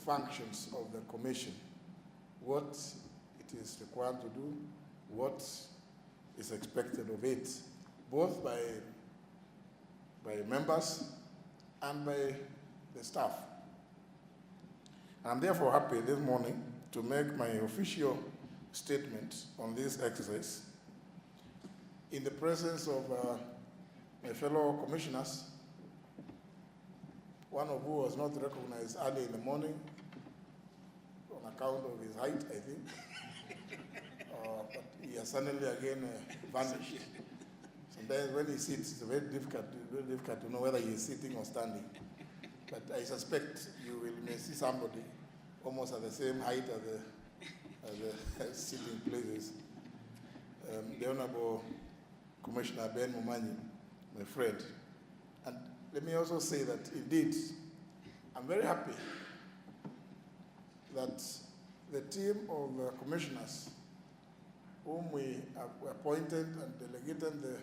functions of the Commission, what it is required to do, what is expected of it, both by members and by the staff. I'm therefore happy this morning to make my official statement on this exercise in the presence of my fellow commissioners, one of who was not recognized early in the morning on account of his height, I think. But he has suddenly again vanished. Sometimes when he sits, it's very difficult to know whether he is sitting or standing. But I suspect you may see somebody almost at the same height as the sitting places. The Honorable Commissioner Ben Mumanyi, my friend. And let me also say that indeed, I'm very happy that the team of commissioners whom we have appointed and delegated the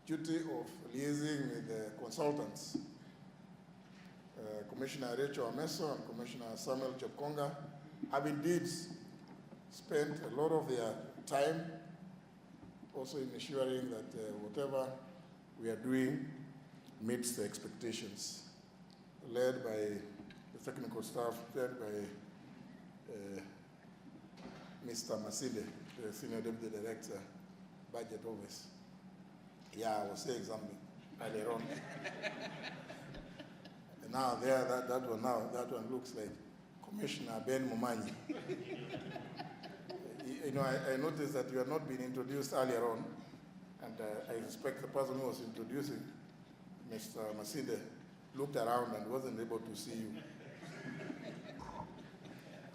duty of liaising with the consultants, Commissioner Rachel Ameso and Commissioner Samuel Chepkonga, have indeed spent a lot of their time also in ensuring that whatever we are doing meets the expectations, led by the technical staff, led by Mr. Maside, the Senior Deputy Director, Budget Office. Yeah, I was saying something earlier on. And now that one looks like Commissioner Ben Mumanyi. You know, I noticed that you had not been introduced earlier on, and I suspect the person who was introducing Mr. Maside looked around and wasn't able to see you.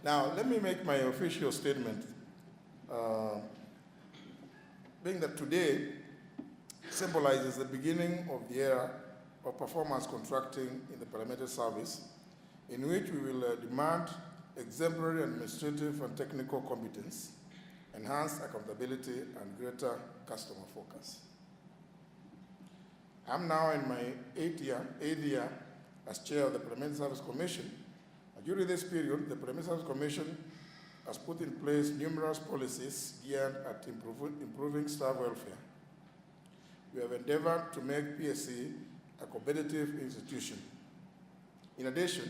Now, let me make my official statement, being that today symbolizes the beginning of the era of performance contracting in the Parliamentary Service, in which we will demand exemplary administrative and technical competence, enhanced accountability, and greater customer focus. I'm now in my eighth year as chair of the Parliamentary Service Commission. During this period, the Parliamentary Service Commission has put in place numerous policies geared at improving staff welfare. We have endeavored to make PSC a competitive institution. In addition,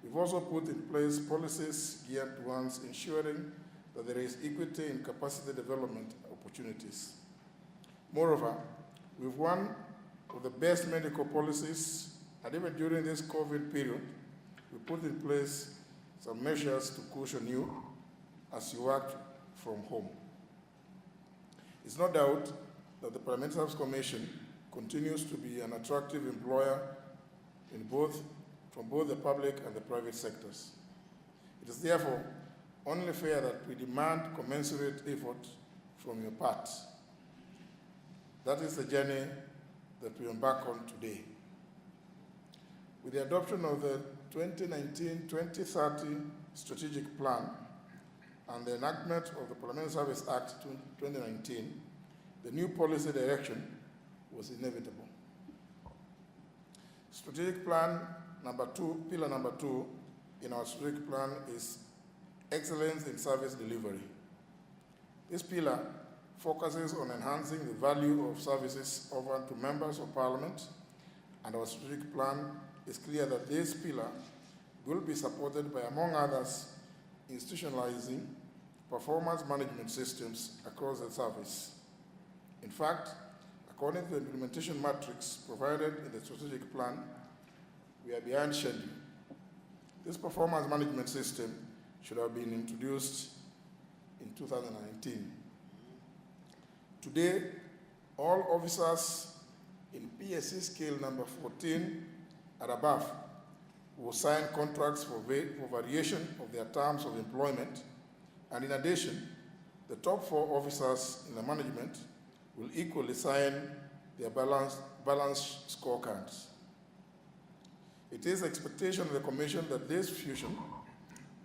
we've also put in place policies geared towards ensuring that there is equity in capacity development opportunities. Moreover, we've one of the best medical policies, and even during this COVID period, we put in place some measures to cushion you as you work from home. It's no doubt that the Parliamentary Service Commission continues to be an attractive employer from both the public and the private sectors. It is therefore only fair that we demand commensurate effort from your part. That is the journey that we embark on today. With the adoption of the 2019-2030 Strategic Plan and the enactment of the Parliamentary Service Act 2019, the new policy direction was inevitable. Strategic Plan number 2, pillar number 2 in our strategic plan is excellence in service delivery. This pillar focuses on enhancing the value of services offered to members of Parliament, and our strategic plan is clear that this pillar will be supported by, among others, institutionalizing performance management systems across the service. In fact, according to the implementation matrix provided in the strategic plan, we are behind schedule. This performance management system should have been introduced in 2019. Today, all officers in PSC scale number 14 and above will sign contracts for variation of their terms of employment, and in addition, the top 4 officers in the management will equally sign their balanced scorecards. It is the expectation of the Commission that this fusion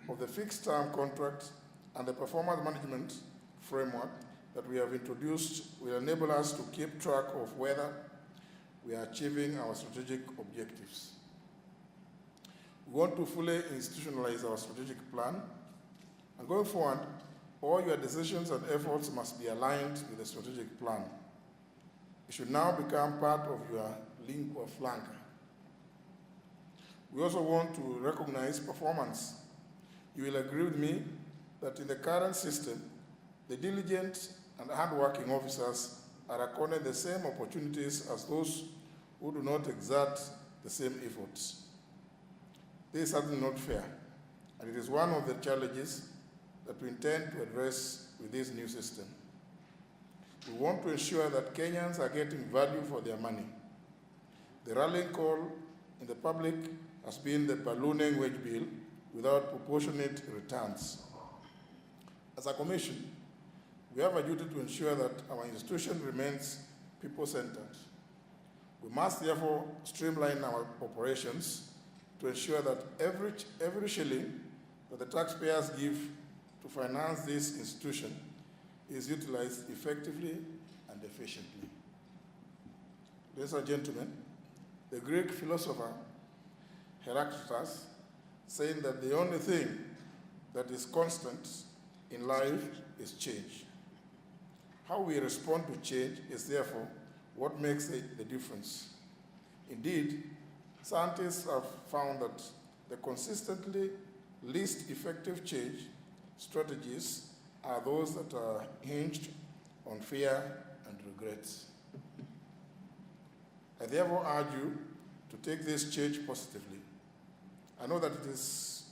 of the fixed-term contract and the performance management framework that we have introduced will enable us to keep track of whether we are achieving our strategic objectives. We want to fully institutionalize our strategic plan, and going forward, all your decisions and efforts must be aligned with the strategic plan. It should now become part of your lingua franca. We also want to recognize performance. You will agree with me that in the current system, the diligent and hardworking officers are accorded the same opportunities as those who do not exert the same efforts. This is certainly not fair, and it is one of the challenges that we intend to address with this new system. We want to ensure that Kenyans are getting value for their money. The rallying call in the public has been the ballooning wage bill without proportionate returns. As a commission, we have a duty to ensure that our institution remains people-centered. We must therefore streamline our operations to ensure that every shilling that the taxpayers give to finance this institution is utilized effectively and efficiently. Ladies and gentlemen, the Greek philosopher Heraclitus saying that the only thing that is constant in life is change. How we respond to change is therefore what makes the difference. Indeed, scientists have found that the consistently least effective change strategies are those that are hinged on fear and regrets. I therefore urge you to take this change positively. I know that it is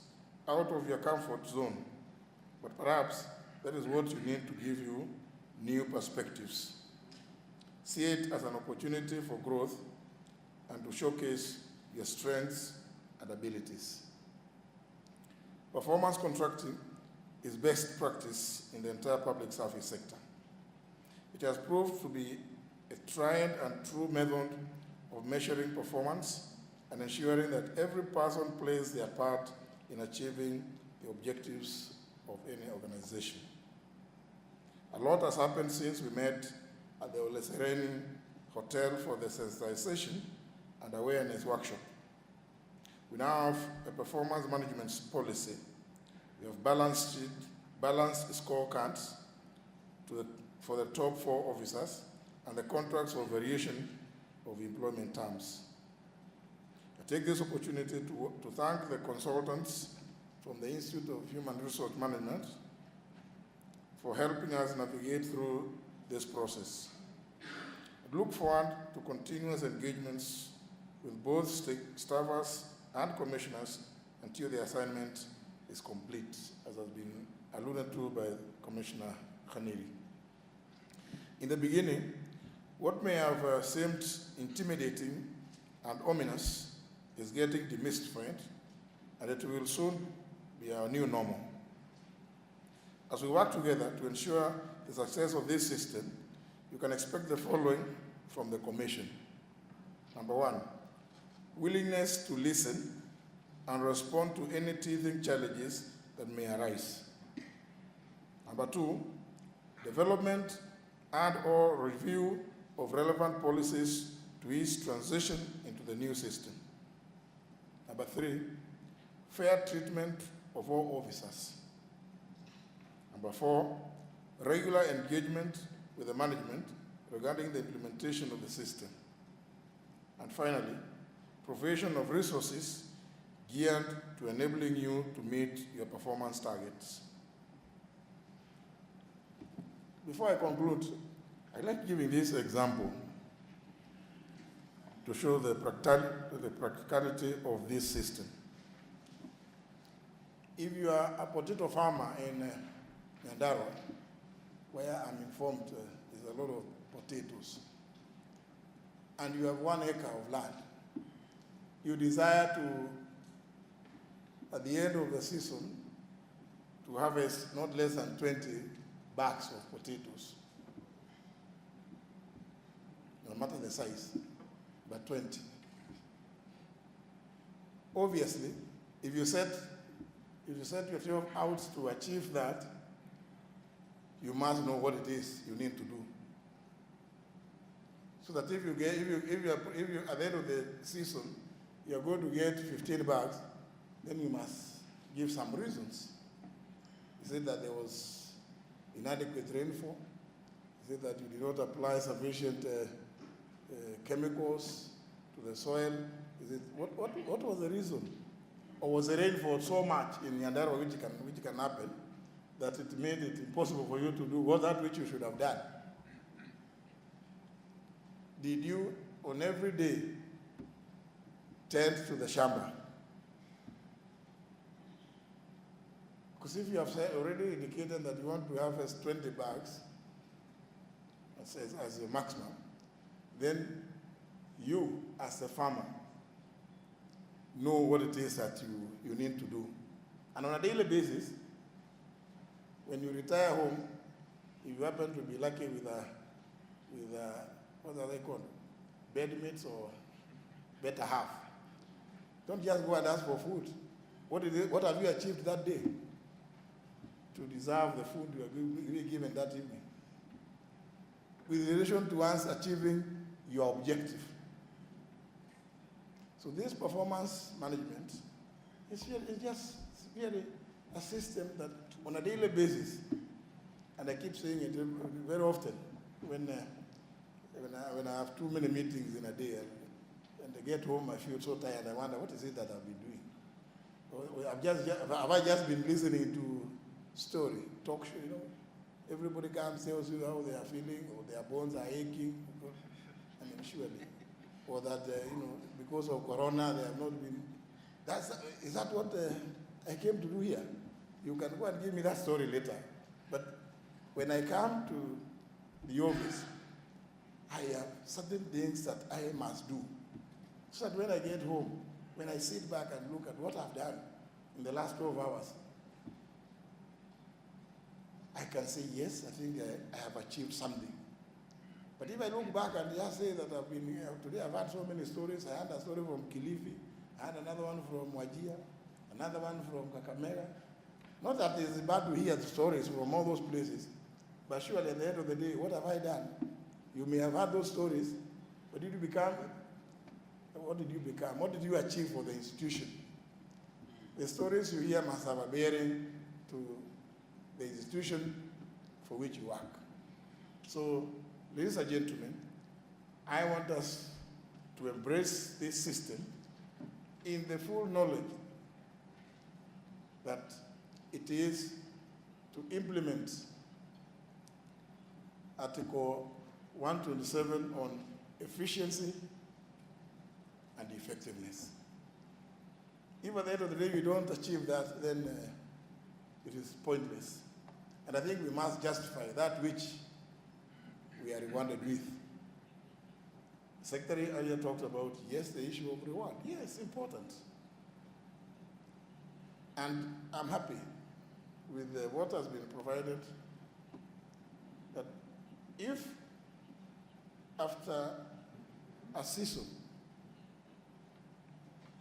out of your comfort zone, but perhaps that is what you need to give you new perspectives. See it as an opportunity for growth and to showcase your strengths and abilities. Performance contracting is best practice in the entire public service sector. It has proved to be a tried and true method of measuring performance and ensuring that every person plays their part in achieving the objectives of any organization. A lot has happened since we met at the Olesereni Hotel for the sensitization and awareness workshop. We now have a performance management policy. We have balanced scorecards for the top 4 officers and the contracts for variation of employment terms. I take this opportunity to thank the consultants from the Institute of Human Resource Management for helping us navigate through this process. I look forward to continuous engagements with both staffers and commissioners until the assignment is complete, as has been alluded to by Commissioner Khaniri. In the beginning, what may have seemed intimidating and ominous is getting demystified, and it will soon be our new normal. As we work together to ensure the success of this system, you can expect the following from the Commission. Number 1, willingness to listen and respond to any teething challenges that may arise. Number 2, development and/or review of relevant policies to ease transition into the new system. Number 3, fair treatment of all officers. Number 4, regular engagement with the management regarding the implementation of the system. And finally, provision of resources geared to enabling you to meet your performance targets. Before I conclude, I'd like giving this example to show the practicality of this system. If you are a potato farmer in Nyandarua, where I'm informed there's a lot of potatoes, and you have 1 acre of land, you desire to, at the end of the season, to harvest not less than 20 bags of potatoes. No matter the size, but 20. Obviously, if you set yourself out to achieve that, you must know what it is you need to do. So that if you at the end of the season, you're going to get 15 bags, then you must give some reasons. Is it that there was inadequate rainfall? Is it that you did not apply sufficient chemicals to the soil? Is it what was the reason? Or was the rainfall so much in Nyandarua which can happen that it made it impossible for you to do what that which you should have done? Did you, on every day, tend to the shamba? Because if you have already indicated that you want to harvest 20 bags as a maximum, then you, as a farmer, know what it is that you need to do. And on a daily basis, when you retire home, if you happen to be lucky with what are they called? Bedmates or better half. Don't just go and ask for food. What have you achieved that day to deserve the food you are given that evening? With relation to us achieving your objective. So this performance management is just really a system that on a daily basis, and I keep saying it very often, when I have too many meetings in a day, and I get home, I feel so tired. I wonder, what is it that I've been doing? Have I just been listening to story, talk show? Everybody comes, tells you how they are feeling, or their bones are aching. I mean, surely, or that because of Corona they have not been. Is that what I came to do here? You can go and give me that story later. But when I come to the office, I have certain things that I must do. So that when I get home, when I sit back and look at what I've done in the last 12 hours, I can say, yes, I think I have achieved something. But if I look back and just say that I've been here, today I've had so many stories. I had a story from Kilifi, I had another one from Wajir, another one from Kakamega. Not that it's bad to hear the stories from all those places, but surely at the end of the day, what have I done? You may have had those stories, but did you become? What did you become? What did you achieve for the institution? The stories you hear must have a bearing to the institution for which you work. So, ladies and gentlemen, I want us to embrace this system in the full knowledge that it is to implement Article 127 on efficiency and effectiveness. If at the end of the day we don't achieve that, then it is pointless. And I think we must justify that which we are rewarded with. The Secretary earlier talked about, yes, the issue of reward. Yes, important. And I'm happy with what has been provided, that if after a season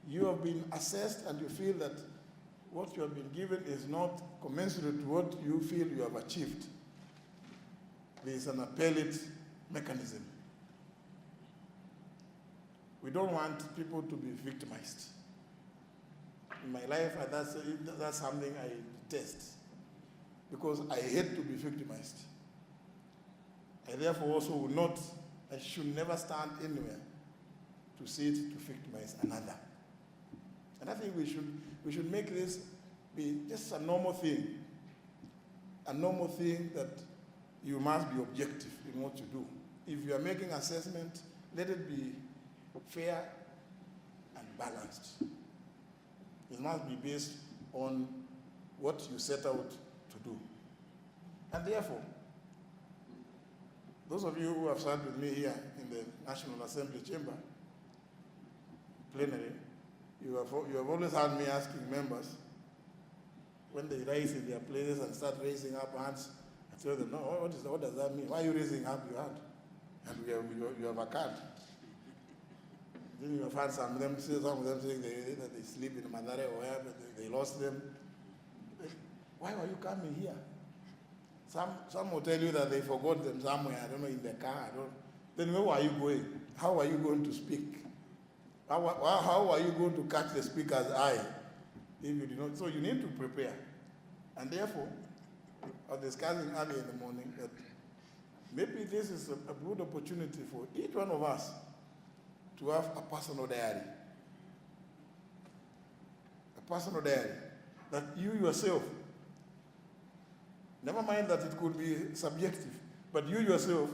you have been assessed and you feel that what you have been given is not commensurate to what you feel you have achieved, there is an appellate mechanism. We don't want people to be victimized. In my life, that's something I detest, because I hate to be victimized. I therefore also I should never stand anywhere to sit to victimize another. And I think we should make this be just a normal thing that you must be objective in what you do. If you are making assessment, let it be fair and balanced. It must be based on what you set out to do. And therefore, those of you who have sat with me here in the National Assembly chamber, plenary, you have always heard me asking members, when they rise in their places and start raising up hands, I tell them, no, what does that mean? Why are you raising up your hand? And you have a card. Then you have had some of them saying that they sleep in Madare or wherever, they lost them. Why are you coming here? Some will tell you that they forgot them somewhere, I don't know, in the car. Then where are you going? How are you going to speak? How are you going to catch the speaker's eye if you do not. So you need to prepare. And therefore, I was discussing earlier in the morning that maybe this is a good opportunity for each one of us to have a personal diary. A personal diary that you yourself, never mind that it could be subjective, but you yourself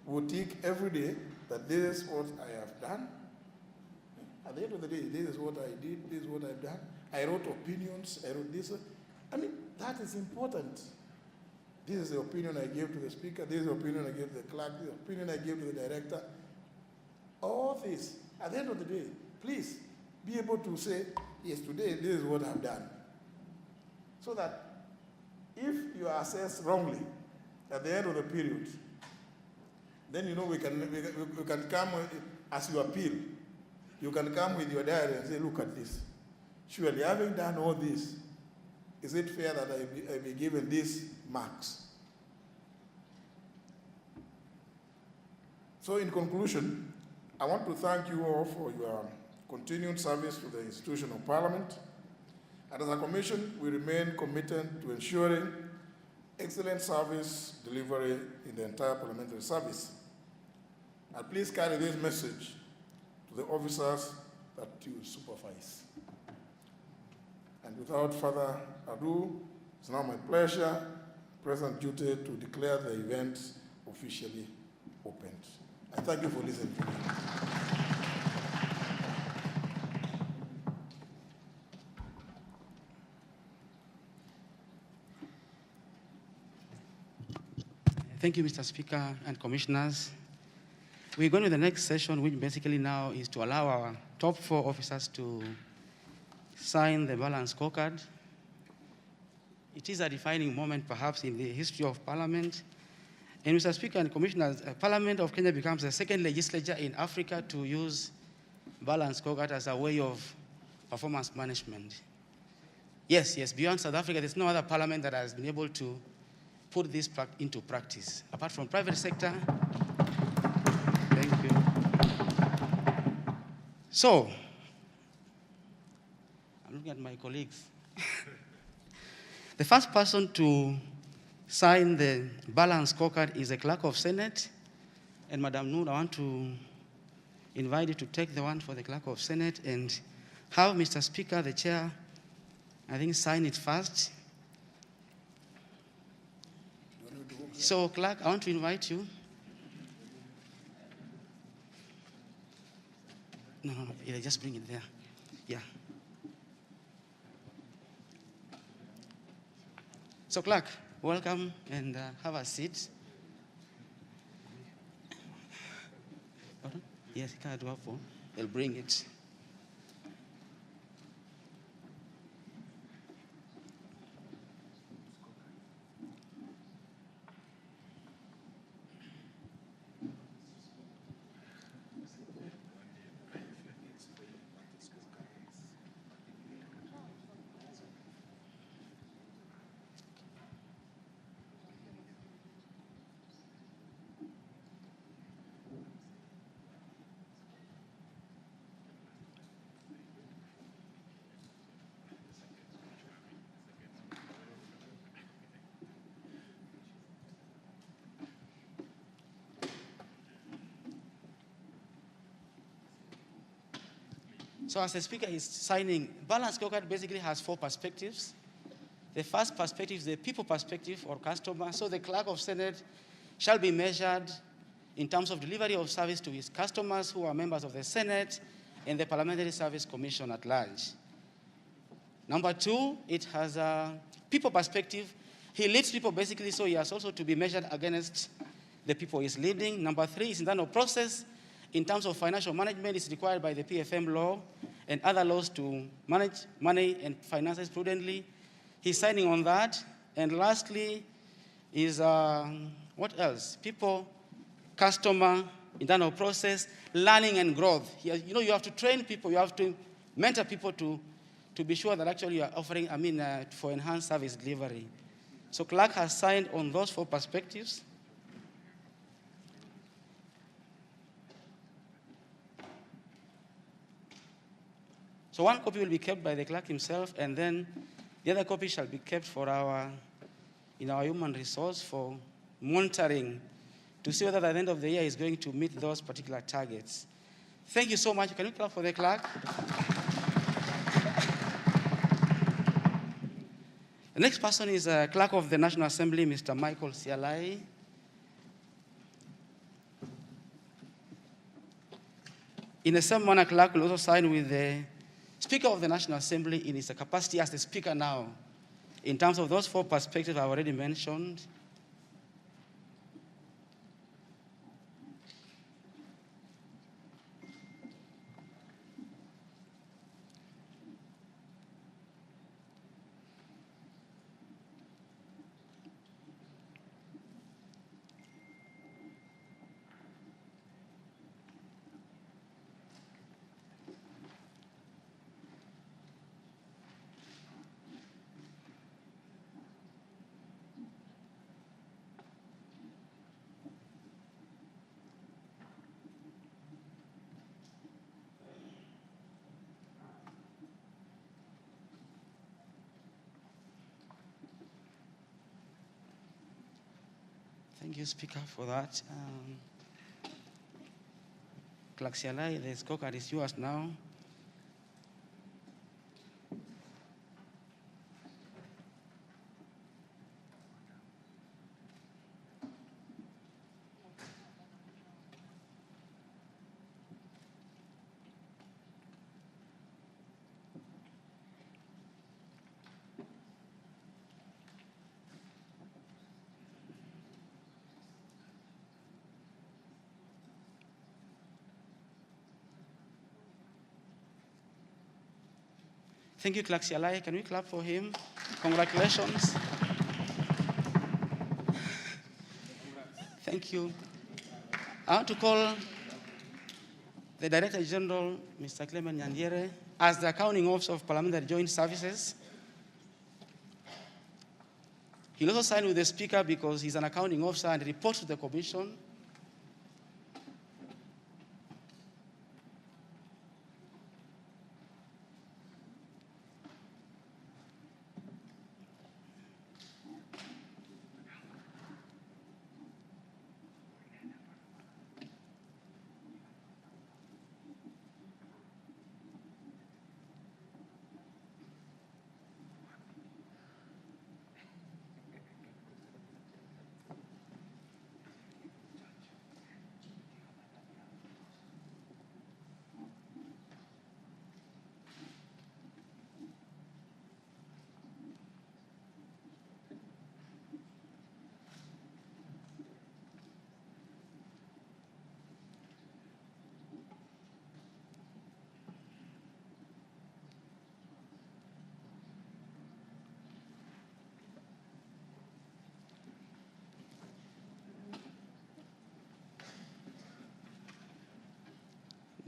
will tick every day that this is what I have done. At the end of the day, this is what I did, this is what I've done. I wrote opinions, I wrote this. I mean, that is important. This is the opinion I gave to the speaker, this is the opinion I gave to the clerk, this is the opinion I gave to the director. All this, at the end of the day, please be able to say, yes, today this is what I've done. So that if you are assessed wrongly at the end of the period, then you know we can come as you appeal. You can come with your diary and say, look at this. Surely, having done all this, is it fair that I be given these marks? So in conclusion, I want to thank you all for your continued service to the institution of Parliament. And as a commission, we remain committed to ensuring excellent service delivery in the entire parliamentary service. And please carry this message to the officers that you supervise. And without further ado, it's now my pleasure, present duty, to declare the event officially opened. I thank you for listening to me. Thank you, Mr. Speaker and Commissioners. We're going to the next session, which basically now is to allow our top 4 officers to sign the balance scorecard. It is a defining moment, perhaps, in the history of Parliament. And Mr. Speaker and Commissioners, Parliament of Kenya becomes the second legislature in Africa to use balance scorecard as a way of performance management. Yes, beyond South Africa, there's no other parliament that has been able to put this into practice, apart from private sector. Thank you. So, I'm looking at my colleagues. The first person to sign the balance scorecard is the Clerk of Senate. And Madam Noor, I want to invite you to take the one for the Clerk of Senate and have Mr. Speaker, the Chair, I think, sign it first. So, Clerk, I want to invite you. No, yeah, just bring it there. Yeah. So, Clerk, welcome and have a seat. Yes, they'll bring it. So as the Speaker is signing, balance scorecard basically has 4 perspectives. The first perspective is the people perspective or customer. So the Clerk of Senate shall be measured in terms of delivery of service to his customers who are members of the Senate and the Parliamentary Service Commission at large. Number 2, it has a people perspective. He leads people basically, so he has also to be measured against the people he's leading. Number 3 is internal process. In terms of financial management, it's required by the PFM law and other laws to manage money and finances prudently. He's signing on that. And lastly is, what else? People, customer, internal process, learning and growth. You know, you have to train people, you have to mentor people to be sure that actually you are offering, for enhanced service delivery. So Clerk has signed on those 4 perspectives. So one copy will be kept by the clerk himself, and then the other copy shall be kept in our human resource for monitoring to see whether at the end of the year is going to meet those particular targets. Thank you so much. Can we clap for the clerk? The next person is Clerk of the National Assembly, Mr. Michael Sialai. In the same manner, Clerk will also sign with the Speaker of the National Assembly in his capacity as the Speaker now, in terms of those 4 perspectives I've already mentioned. Thank you, Speaker, for that. Clerk Sialai, the scorecard is yours now. Thank you, Clerk Sialai. Can we clap for him? Congratulations. Thank you. I want to call the Director General, Mr. Clement Nyandiere, as the Accounting Officer of Parliamentary Joint Services. He'll also sign with the Speaker because he's an accounting officer and reports to the Commission.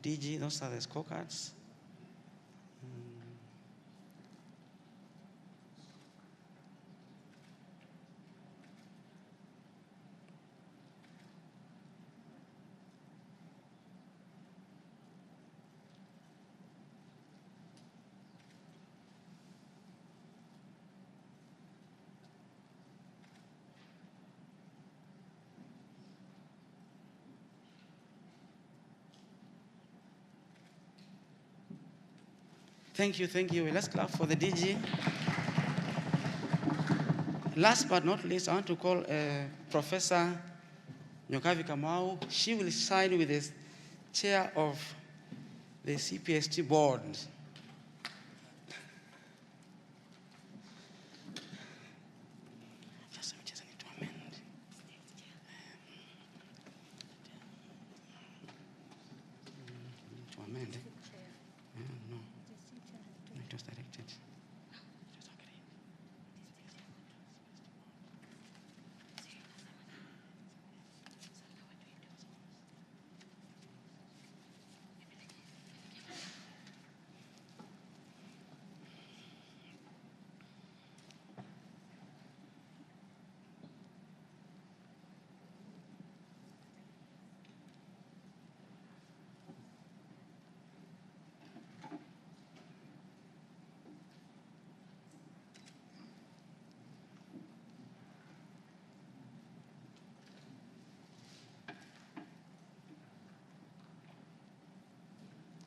DG, those are the scorecards. Thank you, thank you. Let's clap for the DG. Last but not least, I want to call Professor Nyokavi Kamau. She will sign with the chair of the CPST board.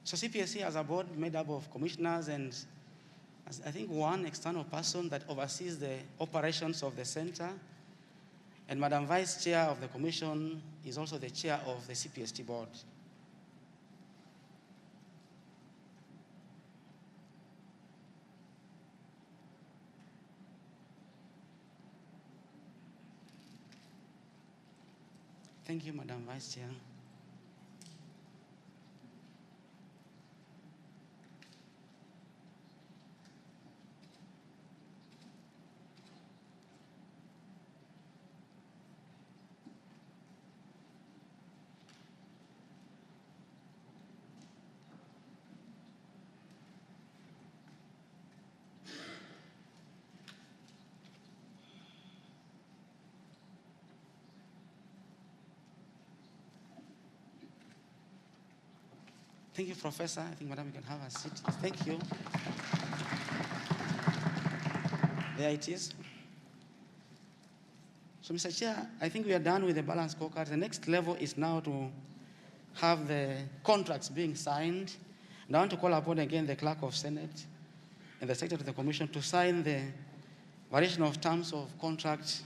So CPSC has a board made up of commissioners and I think one external person that oversees the operations of the center. And Madam Vice Chair of the Commission is also the chair of the CPST board. Thank you, Madam Vice Chair. Thank you, Professor. I think, Madam, you can have a seat. Thank you. There it is. So, Mr. Chair, I think we are done with the balance scorecard. The next level is now to have the contracts being signed. And I want to call upon again the Clerk of Senate and the Secretary of the Commission to sign the variation of terms of contract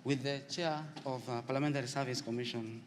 with the Chair of Parliamentary Service Commission.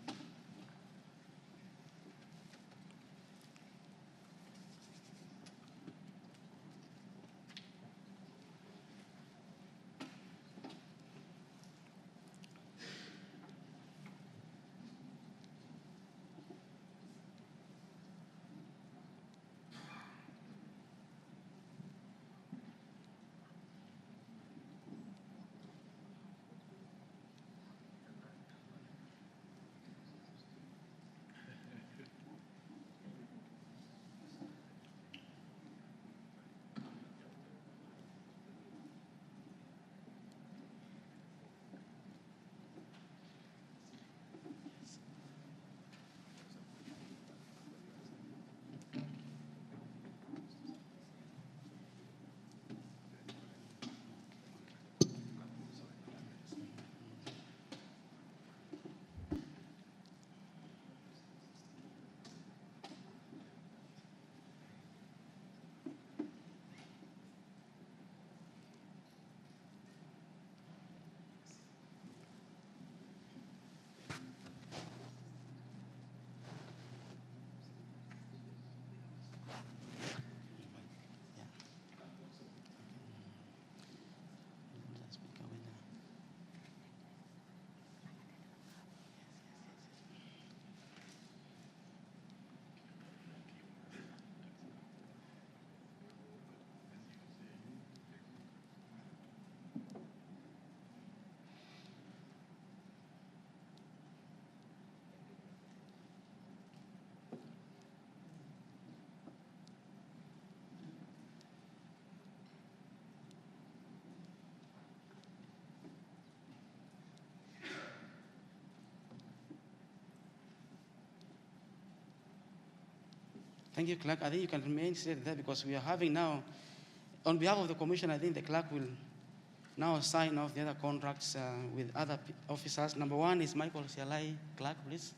Thank you, Clerk. I think you can remain seated there because we are having now, on behalf of the Commission, I think the Clerk will now sign off the other contracts with other officers. Number one is Michael Sialai. Clerk, please.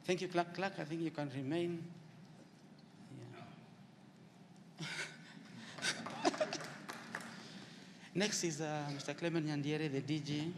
Thank you, Clerk. Clerk, I think you can remain. Yeah. Next is Mr. Clement Nyandiere, the DG.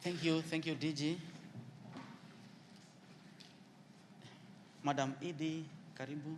Thank you, DG. Madam Edie, karibu.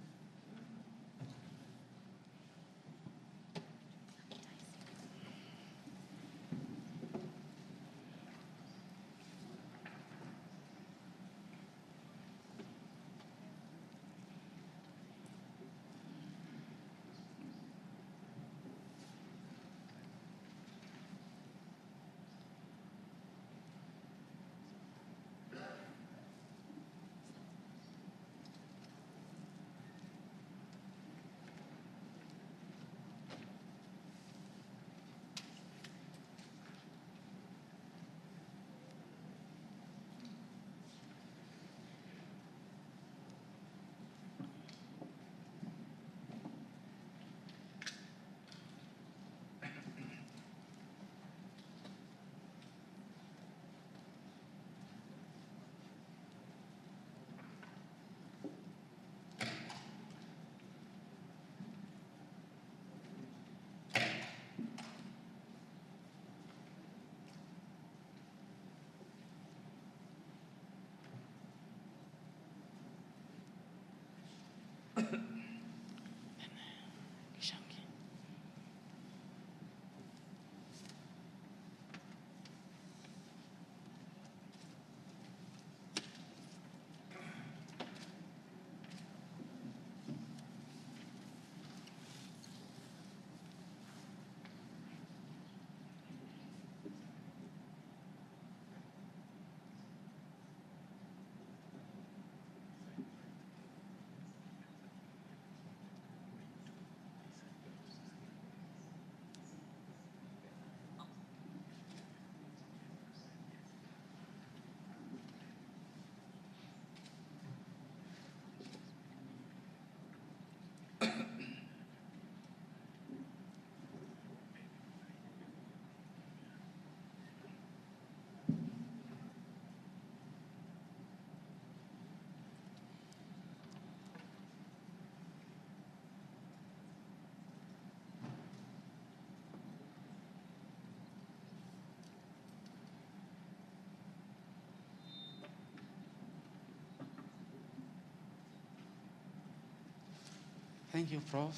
Thank you, Prof.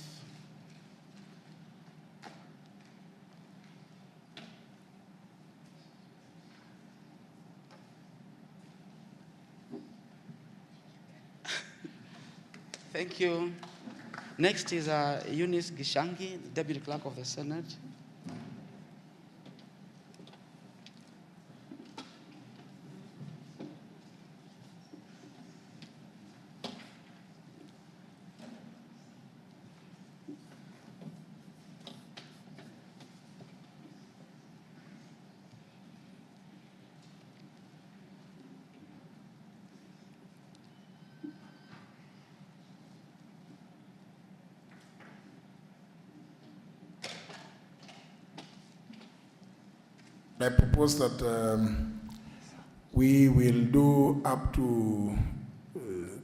Thank you. Next is Eunice Gishangi, Deputy Clerk of the Senate. I propose that we will do up to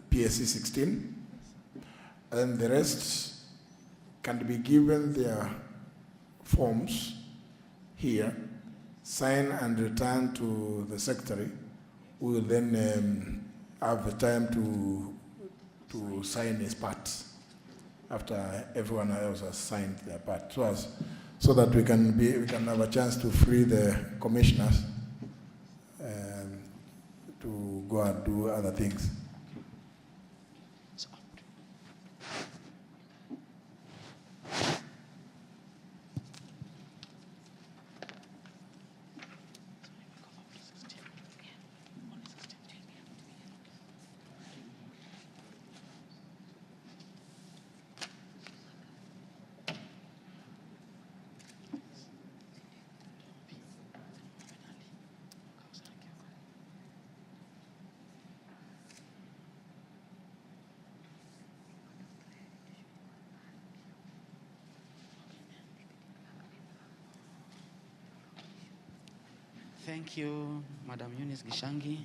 PSC 16, and the rest can be given their forms here, sign and return to the secretary. We will then have the time to sign his part after everyone else has signed their part, so that we can have a chance to free the commissioners to go and do other things. Thank you, Madam Eunice Gishangi.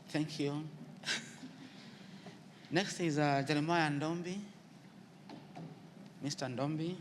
Thank you. Next is Jeremiah Ndombi. Mr. Ndombi.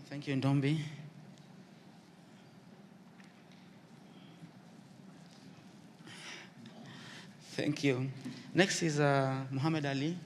Thank you, Ndombi. Thank you. Next is Muhammad Ali.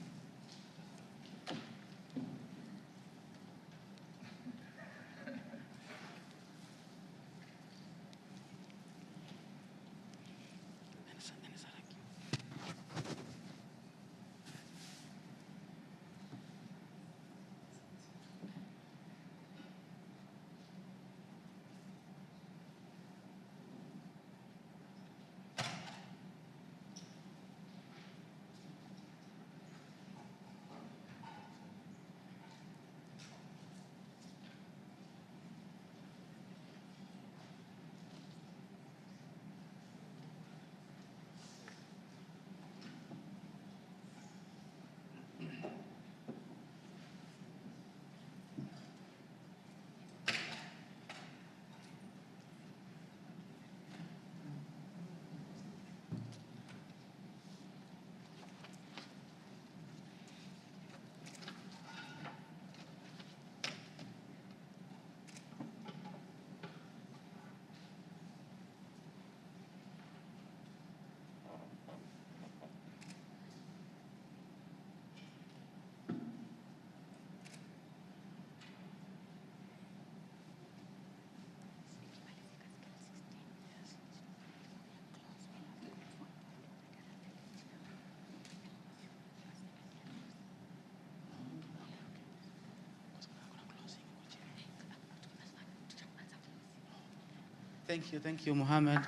Thank you, Mohammed.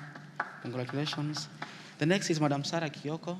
Congratulations. The next is Madam Sarah Kioko.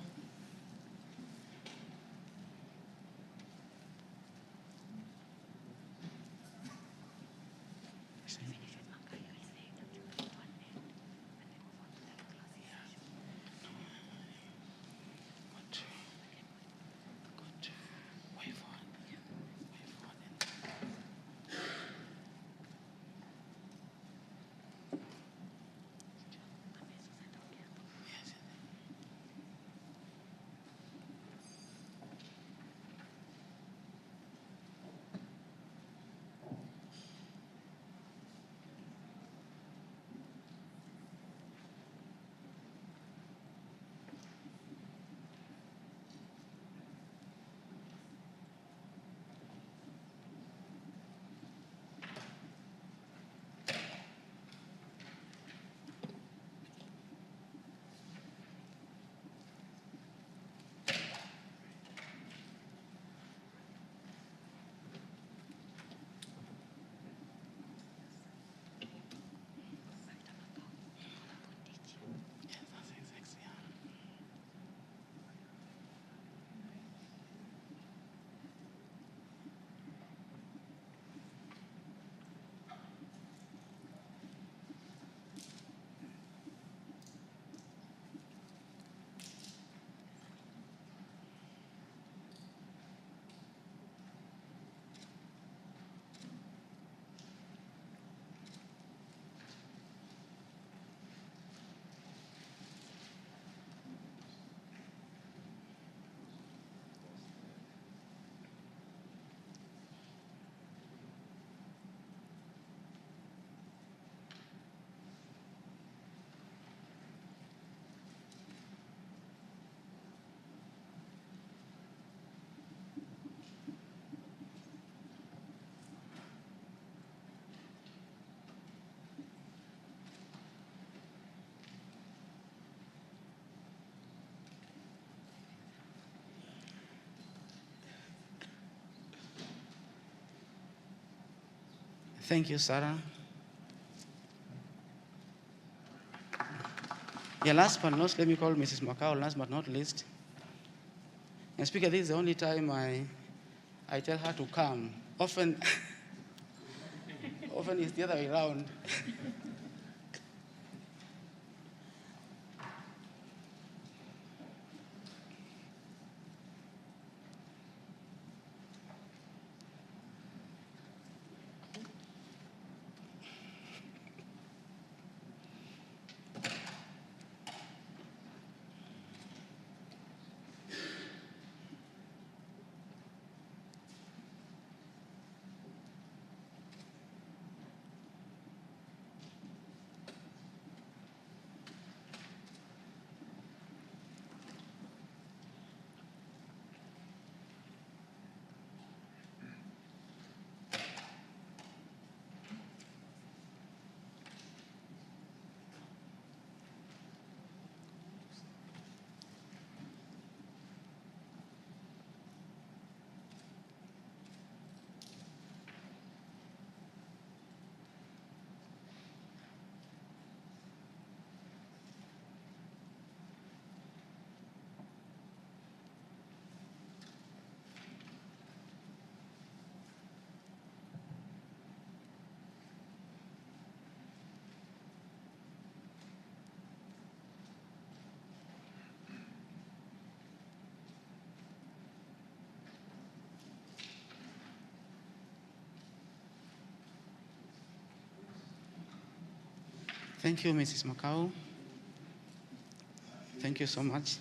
Thank you, Sarah. Yeah, last but not, let me call Mrs. Macau, last but not least. And Speaker, this is the only time I tell her to come. Often it's the other way around. Thank you, Mrs. Macau. Thank you so much.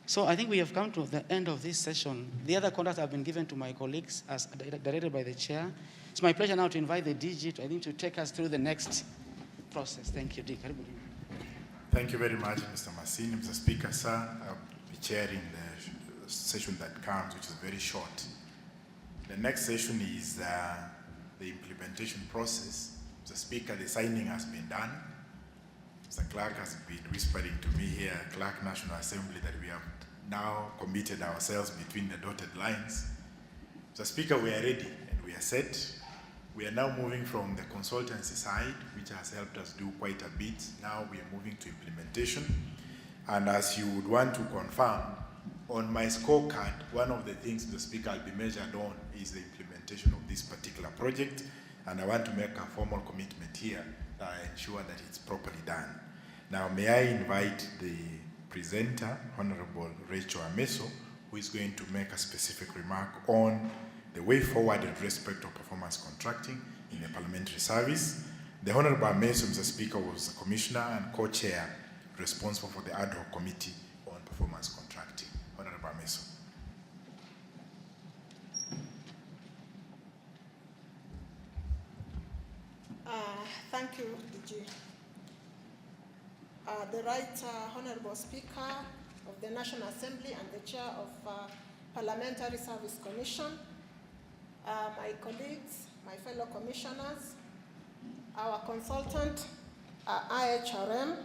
So I think we have come to the end of this session. The other conduct have been given to my colleagues as directed by the chair. It's my pleasure now to invite the DG to take us through the next process. Thank you, Dick. Thank you very much, Mr. Masini. Mr. Speaker, sir, I'll be chairing the session that comes, which is very short. The next session is the implementation process. Mr. Speaker, the signing has been done. Mr. Clerk has been whispering to me here, Clerk National Assembly, that we have now committed ourselves between the dotted lines. Mr. Speaker, we are ready and we are set. We are now moving from the consultancy side, which has helped us do quite a bit. Now we are moving to implementation. And as you would want to confirm, on my scorecard, one of the things the Speaker will be measured on is the implementation of this particular project. And I want to make a formal commitment here that I ensure that it's properly done. Now, may I invite the presenter, Honorable Rachel Ameso, who is going to make a specific remark on the way forward in respect of performance contracting in the parliamentary service. The Honorable Ameso, Mr. Speaker, was the Commissioner and Co-Chair responsible for the ad hoc committee on performance contracting. Honorable Ameso. Thank you, DG. The Right Honorable Speaker of the National Assembly and the Chair of Parliamentary Service Commission, my colleagues, my fellow commissioners, our consultant, IHRM,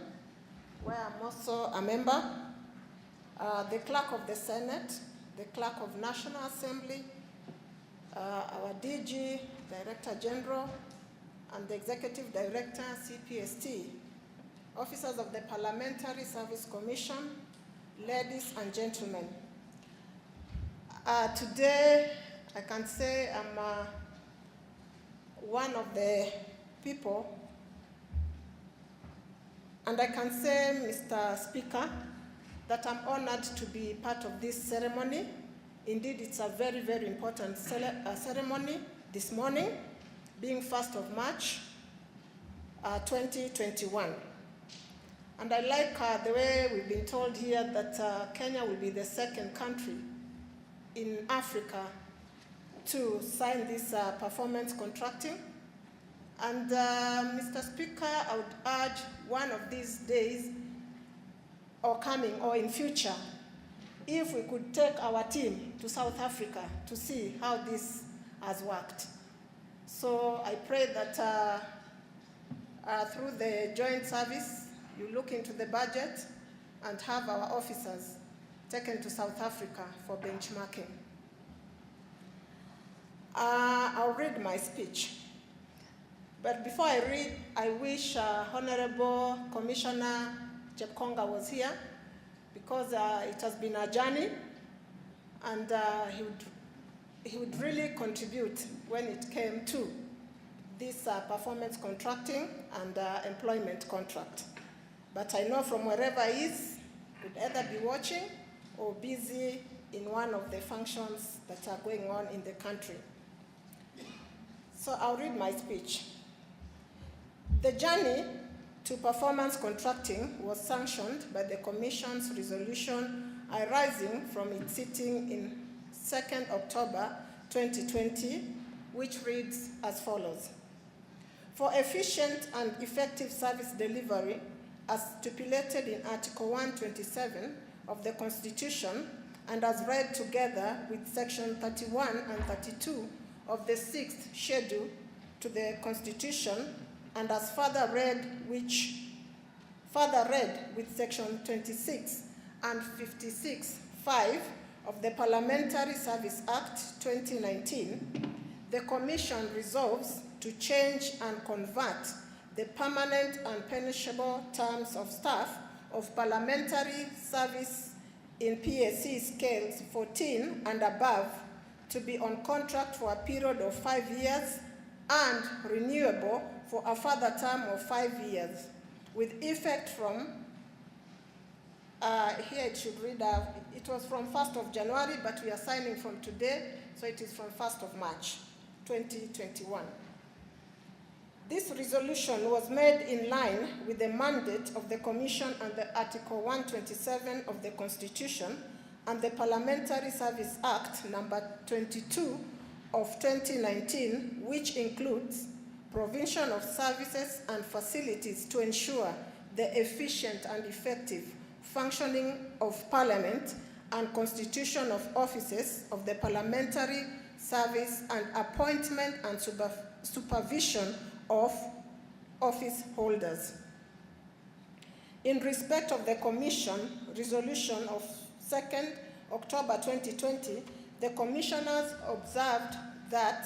where I'm also a member, the Clerk of the Senate, the Clerk of National Assembly, our DG, Director General, and the Executive Director, CPST, officers of the Parliamentary Service Commission, ladies and gentlemen. Today, I can say I'm one of the people, and I can say, Mr. Speaker, that I'm honored to be part of this ceremony. Indeed, it's a very, very important ceremony this morning, being 1st of March, 2021. And I like the way we've been told here that Kenya will be the second country in Africa to sign this performance contracting. And Mr. Speaker, I would urge one of these days, or coming, or in future, if we could take our team to South Africa to see how this has worked. So I pray that through the joint service, you look into the budget and have our officers taken to South Africa for benchmarking. I'll read my speech. But before I read, I wish Honorable Commissioner Chepkonga was here, because it has been a journey, and he would really contribute when it came to this performance contracting and employment contract. But I know from wherever he is, he would either be watching or busy in one of the functions that are going on in the country. So I'll read my speech. The journey to performance contracting was sanctioned by the Commission's resolution arising from its sitting in 2nd October 2020, which reads as follows. For efficient and effective service delivery, as stipulated in Article 127 of the Constitution, and as read together with Section 31 and 32 of the 6th Schedule to the Constitution, and as further read with Section 26 and 56(5) of the Parliamentary Service Act 2019, the Commission resolves to change and convert the permanent and pensionable terms of staff of parliamentary service in PSC scales 14 and above to be on contract for a period of 5 years and renewable for a further term of 5 years, with effect from, here it should read, it was from 1st of January, but we are signing from today, so it is from 1st of March, 2021. This resolution was made in line with the mandate of the Commission under Article 127 of the Constitution and the Parliamentary Service Act number 22 of 2019, which includes provision of services and facilities to ensure the efficient and effective functioning of Parliament and constitution of offices of the Parliamentary Service and appointment and supervision of office holders. In respect of the Commission resolution of 2nd October 2020, the Commissioners observed that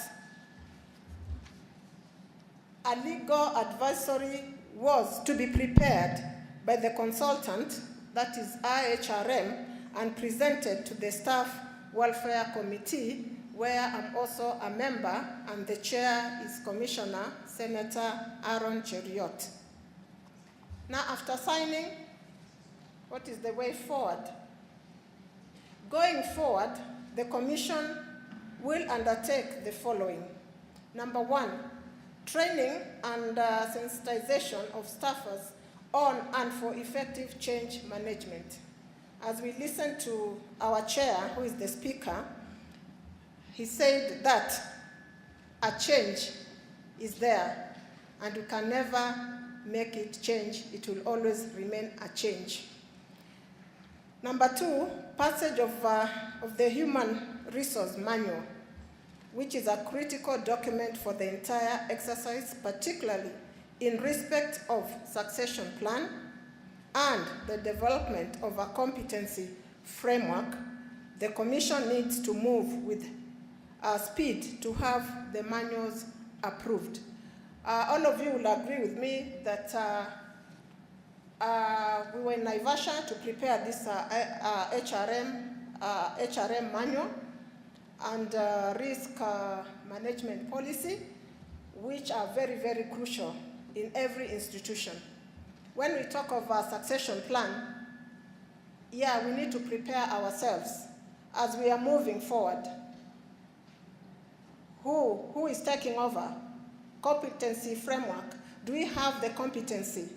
a legal advisory was to be prepared by the consultant, that is IHRM, and presented to the Staff Welfare Committee, where I'm also a member, and the chair is Commissioner Senator Aaron Cheriot. Now, after signing, what is the way forward? Going forward, the Commission will undertake the following. Number one, training and sensitization of staffers on and for effective change management. As we listen to our chair, who is the speaker, he said that a change is there and we can never make it change. It will always remain a change. Number two, passage of the Human Resource Manual, which is a critical document for the entire exercise, particularly in respect of succession plan and the development of a competency framework. The Commission needs to move with speed to have the manuals approved. All of you will agree with me that we were in Naivasha to prepare this HRM manual and risk management policy, which are very, very crucial in every institution. When we talk of a succession plan, yeah, we need to prepare ourselves as we are moving forward. Who is taking over? Competency framework. Do we have the competency?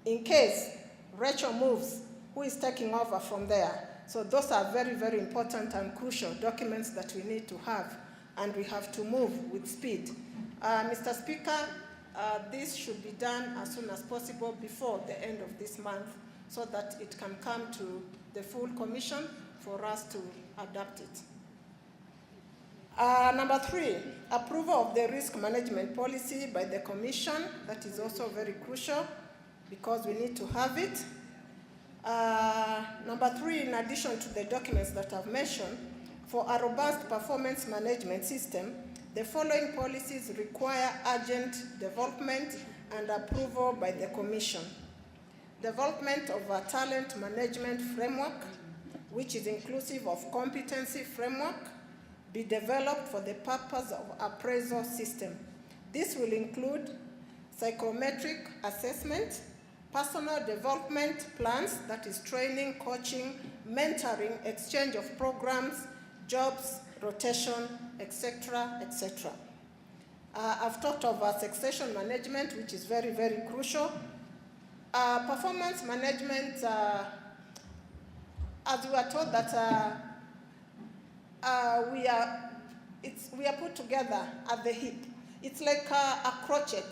In case Rachel moves, who is taking over from there? So those are very, very important and crucial documents that we need to have, and we have to move with speed. Mr. Speaker, this should be done as soon as possible before the end of this month so that it can come to the full commission for us to adapt it. Number three, approval of the risk management policy by the Commission. That is also very crucial because we need to have it. Number three, in addition to the documents that I've mentioned, for a robust performance management system, the following policies require urgent development and approval by the Commission. Development of a talent management framework, which is inclusive of competency framework, be developed for the purpose of appraisal system. This will include psychometric assessment, personal development plans, that is training, coaching, mentoring, exchange of programs, jobs, rotation, etc., etc. I've talked about succession management, which is very, very crucial. Performance management, as we are told that we are put together at the hip. It's like a crochet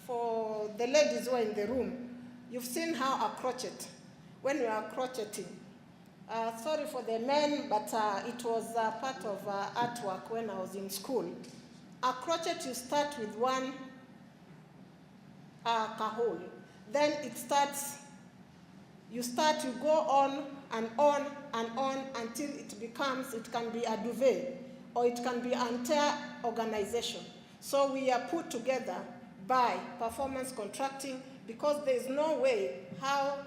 for the ladies who are in the room. You've seen how a crochet, when you are crocheting. Sorry for the men, but it was part of artwork when I was in school. A crochet, you start with one cahole. Then it starts, you go on and on and on until it can be a duvet, or it can be an entire organization. So we are put together by performance contracting because there is no way how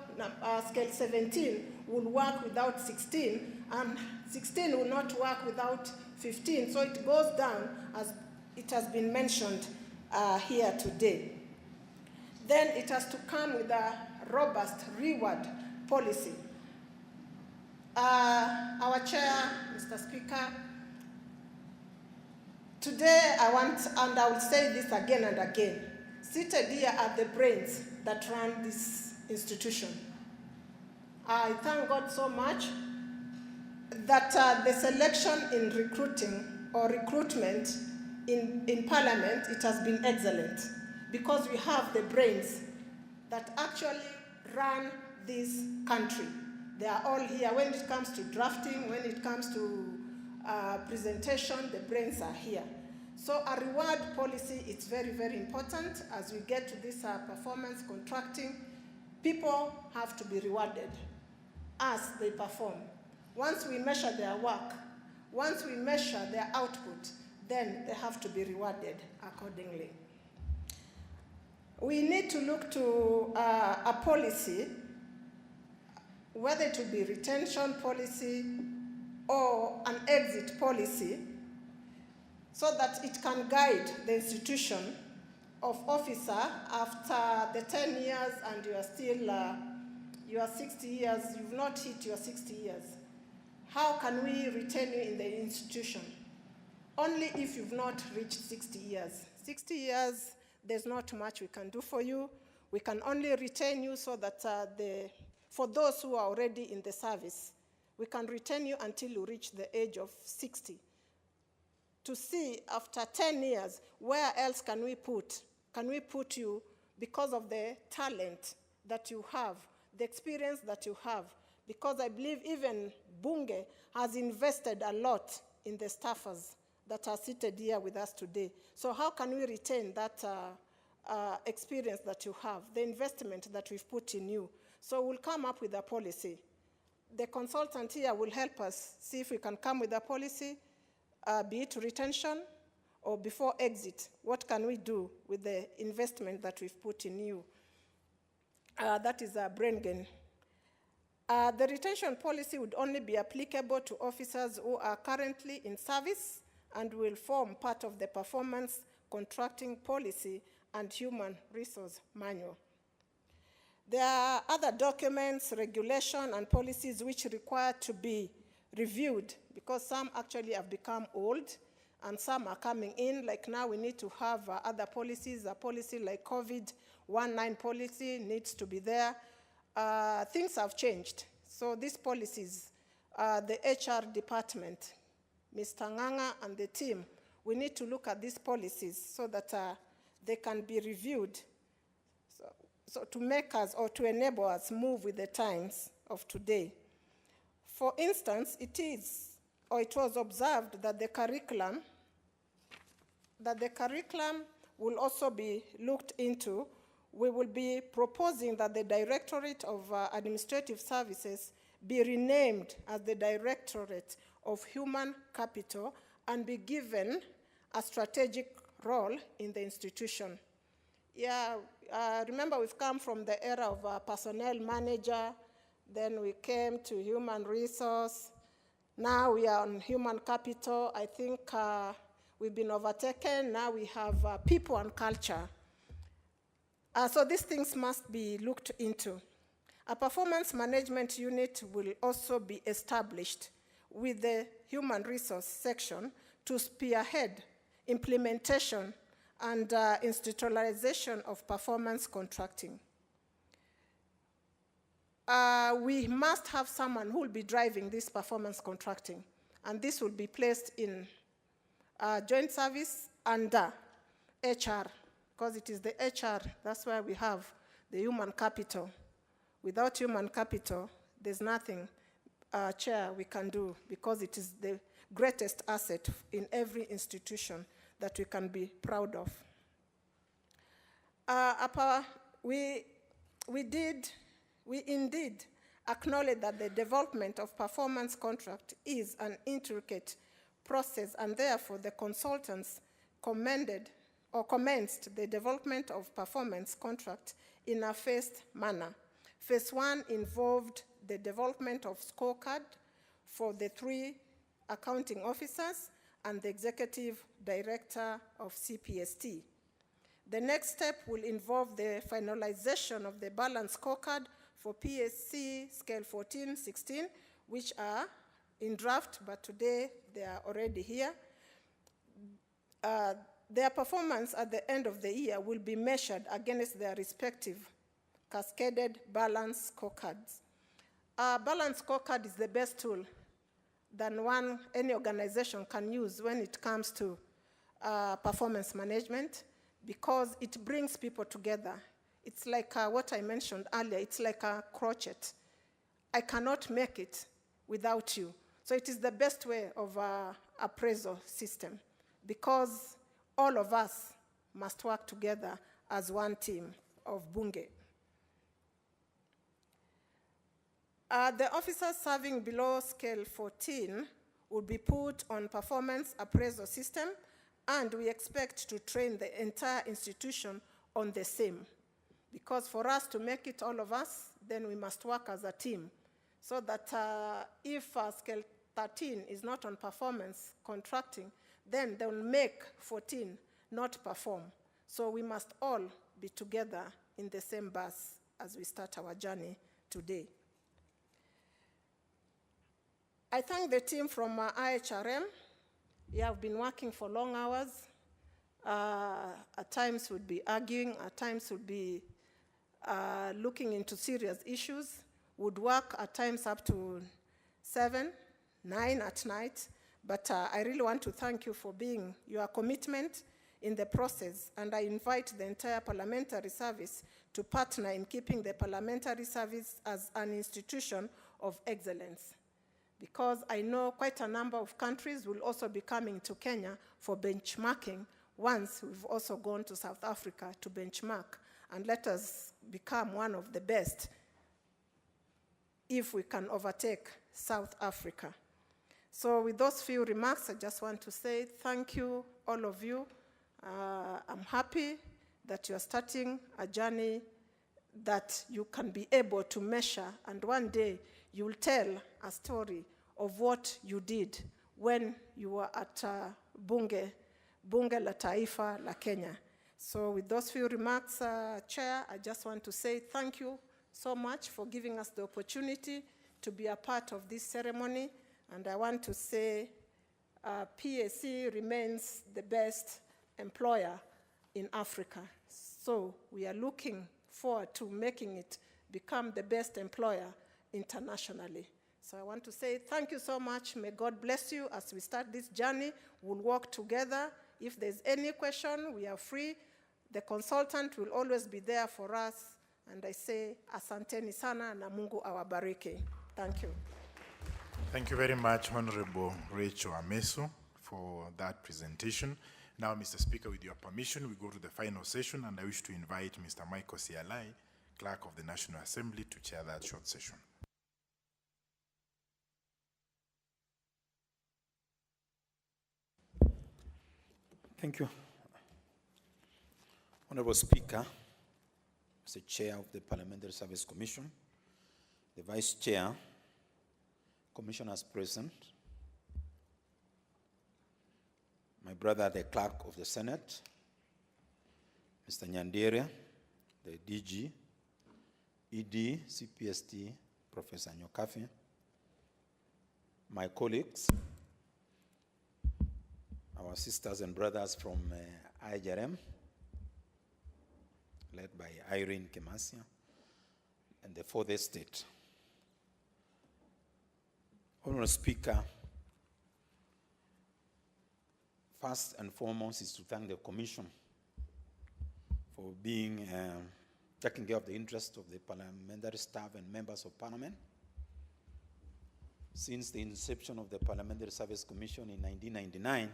scale 17 will work without 16, and 16 will not work without 15. So it goes down as it has been mentioned here today. Then it has to come with a robust reward policy. Our chair, Mr. Speaker, today I want, and I will say this again and again, seated here are the brains that run this institution. I thank God so much that the selection in recruiting or recruitment in Parliament, it has been excellent because we have the brains that actually run this country. They are all here. When it comes to drafting, when it comes to presentation, the brains are here. So a reward policy is very, very important. As we get to this performance contracting, people have to be rewarded as they perform. Once we measure their work, once we measure their output, then they have to be rewarded accordingly. we need to look to a policy, whether it will be retention policy or an exit policy, so that it can guide the institution of officer after the 10 years and you are still, you are 60 years, you've not hit your 60 years. How can we retain you in the institution? Only if you've not reached 60 years. 60 years, there's not much we can do for you. We can only retain you so that for those who are already in the service, we can retain you until you reach the age of 60. To see after 10 years, where else can we put? Can we put you because of the talent that you have, the experience that you have? Because I believe even Bunge has invested a lot in the staffers that are seated here with us today. So how can we retain that experience that you have, the investment that we've put in you? So we'll come up with a policy. The consultant here will help us see if we can come with a policy, be it retention or before exit. What can we do with the investment that we've put in you? That is a brain gain. The retention policy would only be applicable to officers who are currently in service and will form part of the performance contracting policy and human resource manual. There are other documents, regulation, and policies which require to be reviewed because some actually have become old and some are coming in. Like now we need to have other policies. A policy like COVID-19 policy needs to be there. Things have changed. So these policies, the HR department, Mr. Nganga and the team, we need to look at these policies so that they can be reviewed so to make us or to enable us move with the times of today. For instance, it was observed that the curriculum will also be looked into. We will be proposing that the Directorate of Administrative Services be renamed as the Directorate of Human Capital and be given a strategic role in the institution. Yeah, remember we've come from the era of personnel manager, then we came to human resource, now we are on human capital. I think we've been overtaken, now we have people and culture. So these things must be looked into. A performance management unit will also be established with the human resource section to spearhead implementation and institutionalization of performance contracting. We must have someone who will be driving this performance contracting, and this will be placed in joint service under HR, because it is the HR, that's why we have the human capital. Without human capital, there's nothing, Chair, we can do, because it is the greatest asset in every institution that we can be proud of. We indeed acknowledge that the development of performance contract is an intricate process, and therefore the consultants commenced the development of performance contract in a phased manner. Phase 1 involved the development of scorecard for the 3 accounting officers and the executive director of CPST. The next step will involve the finalization of the balance scorecard for PSC Scale 14, 16, which are in draft, but today they are already here. Their performance at the end of the year will be measured against their respective cascaded balance scorecards. Balance scorecard is the best tool than any organization can use when it comes to performance management, because it brings people together. It's like what I mentioned earlier, it's like a crochet. I cannot make it without you. So it is the best way of appraisal system, because all of us must work together as one team of Bunge. The officers serving below scale 14 will be put on performance appraisal system, and we expect to train the entire institution on the same. Because for us to make it all of us, then we must work as a team. So that if scale 13 is not on performance contracting, then they will make 14 not perform. So we must all be together in the same bus as we start our journey today. I thank the team from IHRM. You have been working for long hours. At times would be arguing, at times would be looking into serious issues, would work at times up to 7, 9 at night. But I really want to thank you for your commitment in the process, and I invite the entire parliamentary service to partner in keeping the parliamentary service as an institution of excellence. Because I know quite a number of countries will also be coming to Kenya for benchmarking once we've also gone to South Africa to benchmark, and let us become one of the best if we can overtake South Africa. So with those few remarks, I just want to say thank you, all of you. I'm happy that you're starting a journey that you can be able to measure, and one day you'll tell a story of what you did when you were at Bunge la Taifa la Kenya. So with those few remarks, Chair, I just want to say thank you so much for giving us the opportunity to be a part of this ceremony. And I want to say PAC remains the best employer in Africa. So we are looking forward to making it become the best employer internationally. So I want to say thank you so much. May God bless you as we start this journey. We'll work together. If there's any question, we are free. The consultant will always be there for us. And I say, asanteni sana na Mungu awabariki. Thank you. Thank you very much, Honorable Rachel Ameso, for that presentation. Now, Mr. Speaker, with your permission, we go to the final session, and I wish to invite Mr. Michael Sialai, Clerk of the National Assembly, to chair that short session. Thank you. Honorable Speaker, as the Chair of the Parliamentary Service Commission, the Vice Chair, Commissioners present, my brother, the Clerk of the Senate, Mr. Nyandiria, the DG, ED, CPST, Professor Nyokafi, my colleagues, our sisters and brothers from IHRM, led by Irene Kemasia, and the fourth estate. Honorable Speaker, first and foremost is to thank the Commission for taking care of the interest of the parliamentary staff and members of Parliament. Since the inception of the Parliamentary Service Commission in 1999,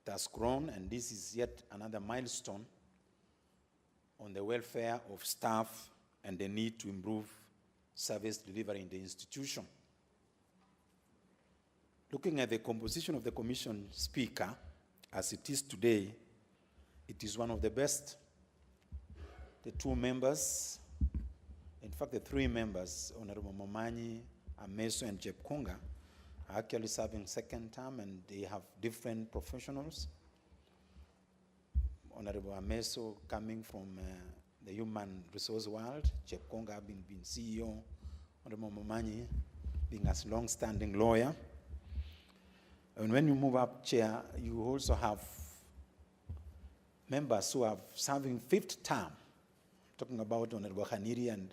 it has grown, and this is yet another milestone on the welfare of staff and the need to improve service delivery in the institution. Looking at the composition of the Commission, Speaker, as it is today, it is one of the best. The two members, in fact, the three members, Honorable Momanyi, Ameso, and Jepkonga, are actually serving second term, and they have different professionals. Honorable Ameso coming from the human resource world, Jepkonga having been CEO, Honorable Momanyi being a long-standing lawyer. And when you move up, Chair, you also have members who are serving fifth term. Talking about Honorable Khaniri and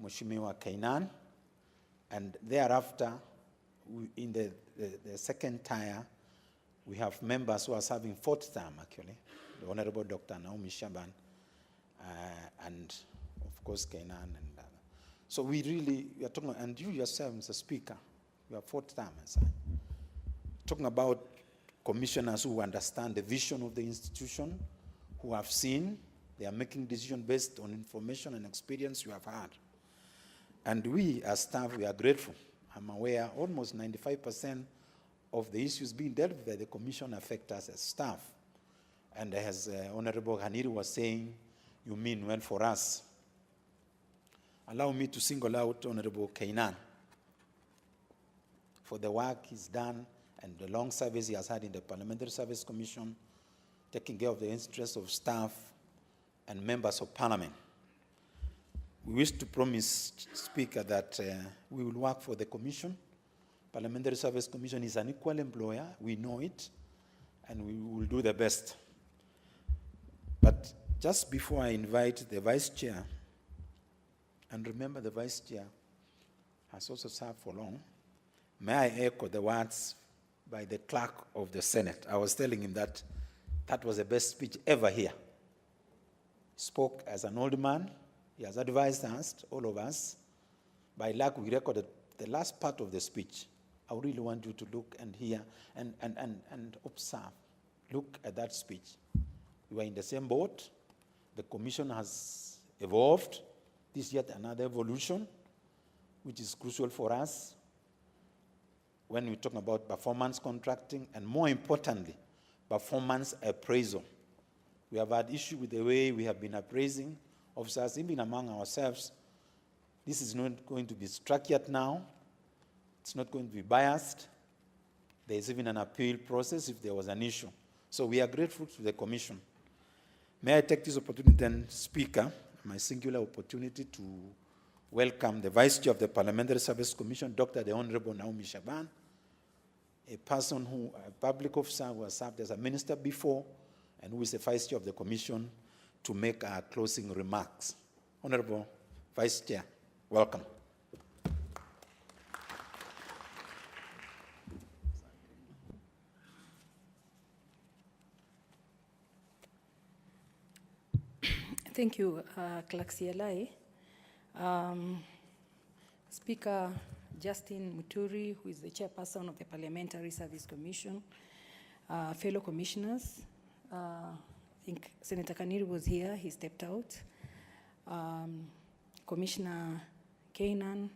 Mheshimiwa Kainan. And thereafter, in the second tier, we have members who are serving fourth term, actually. The Honorable Dr. Naomi Shaban, and of course, Kainan. And so we are talking, and you yourself, Mr. Speaker, you are fourth term, talking about commissioners who understand the vision of the institution, who have seen, they are making decisions based on information and experience you have had. And we, as staff, we are grateful. I'm aware almost 95% of the issues being dealt with by the commission affect us as staff. And as Honorable Haniri was saying, you mean well for us. Allow me to single out Honorable Kainan for the work he's done and the long service he has had in the Parliamentary Service Commission, taking care of the interests of staff and members of Parliament. We wish to promise, Speaker, that we will work for the Commission. Parliamentary Service Commission is an equal employer, we know it, and we will do the best. But just before I invite the Vice Chair, and remember the Vice Chair has also served for long, may I echo the words by the Clerk of the Senate. I was telling him that that was the best speech ever here. Spoke as an old man. He has advised us, all of us. By luck, we recorded the last part of the speech. I really want you to look and hear and observe. Look at that speech. We are in the same boat. The Commission has evolved. This is yet another evolution, which is crucial for us when we talk about performance contracting, and more importantly, performance appraisal. We have had issue with the way we have been appraising officers, even among ourselves. This is not going to be structured now. It's not going to be biased. There is even an appeal process if there was an issue. So we are grateful to the Commission. May I take this opportunity then, Speaker, my singular opportunity to welcome the Vice Chair of the Parliamentary Service Commission, Dr. the Honorable Naomi Shaban, a person who, a public officer who has served as a minister before and who is the Vice Chair of the Commission, to make our closing remarks. Honorable Vice Chair, welcome. Thank you, Clerk Sialai. Speaker Justin Muturi, who is the chairperson of the Parliamentary Service Commission, fellow commissioners, I think Senator Kaniri was here, he stepped out. Commissioner Kainan,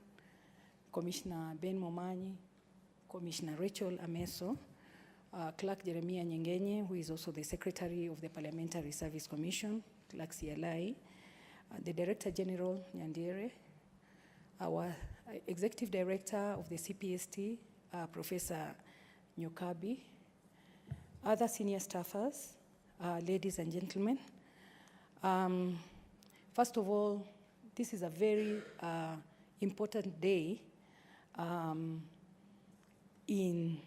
Commissioner Ben Momanyi, Commissioner Rachel Ameso, Clerk Jeremiah Nyengenye, who is also the Secretary of the Parliamentary Service Commission, Clerk CLI, the Director General Nyandere, our Executive Director of the CPST, Professor Nyokabi, other senior staffers, ladies and gentlemen. First of all, this is a very important day in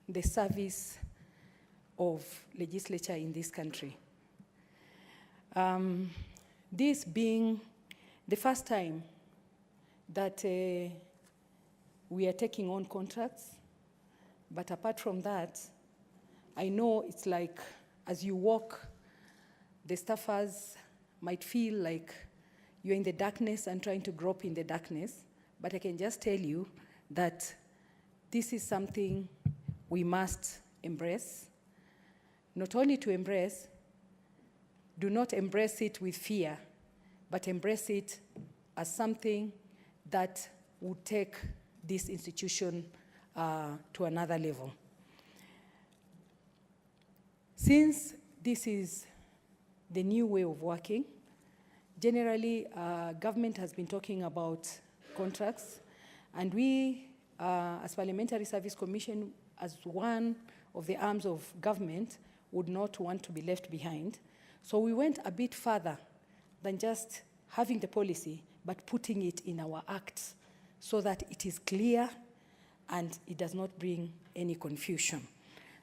the service of legislature in this country. This being the first time that we are taking on contracts, but apart from that, I know it's like as you walk, the staffers might feel like you're in the darkness and trying to grope in the darkness, but I can just tell you that this is something we must embrace. Not only to embrace, do not embrace it with fear, but embrace it as something that would take this institution to another level. Since this is the new way of working, generally government has been talking about contracts, and we, as Parliamentary Service Commission, as one of the arms of government, would not want to be left behind. So we went a bit further than just having the policy, but putting it in our acts so that it is clear and it does not bring any confusion.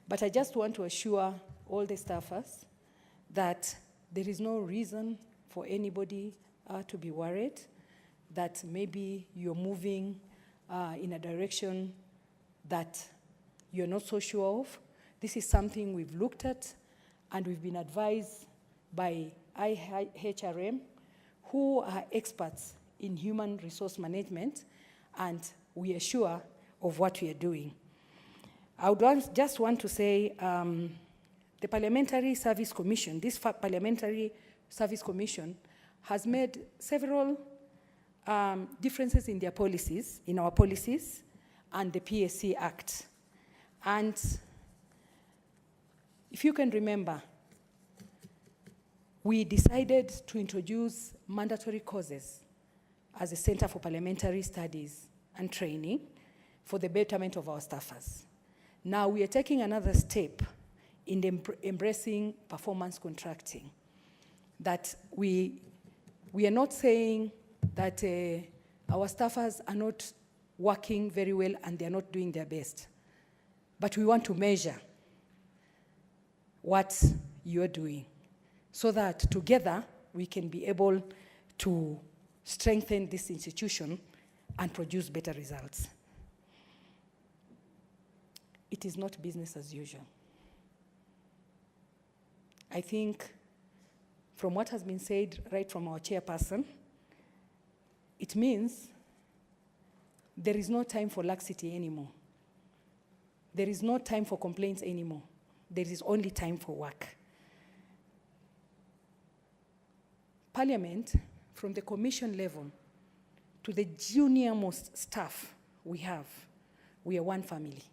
But I just want to assure all the staffers that there is no reason for anybody to be worried that maybe you're moving in a direction that you're not so sure of. This is something we've looked at and we've been advised by IHRM, who are experts in human resource management, and we are sure of what we are doing. I would just want to say the Parliamentary Service Commission, this Parliamentary Service Commission, has made several differences in their policies, in our policies, and the PSC Act. And if you can remember, we decided to introduce mandatory courses as a Center for Parliamentary Studies and Training for the betterment of our staffers. Now we are taking another step in embracing performance contracting. That we are not saying that our staffers are not working very well and they are not doing their best, but we want to measure what you're doing so that together we can be able to strengthen this institution and produce better results. It is not business as usual. I think from what has been said right from our chairperson, it means there is no time for laxity anymore. There is no time for complaints anymore. There is only time for work. Parliament, from the commission level to the junior-most staff we are one family.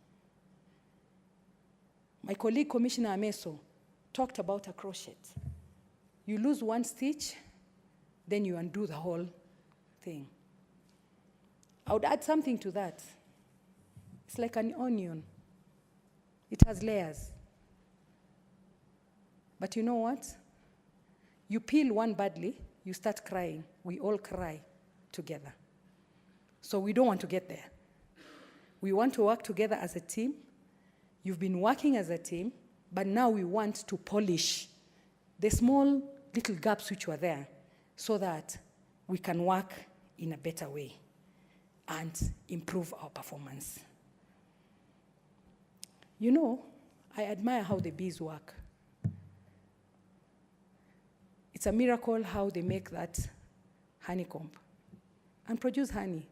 My colleague, Commissioner Ameso, talked about a crochet. You lose one stitch, then you undo the whole thing. I would add something to that. It's like an onion. It has layers. But you know what? You peel one badly, you start crying. We all cry together. So we don't want to get there. We want to work together as a team. You've been working as a team, but now we want to polish the small little gaps which were there so that we can work in a better way and improve our performance. You know, I admire how the bees work. It's a miracle how they make that honeycomb and produce honey.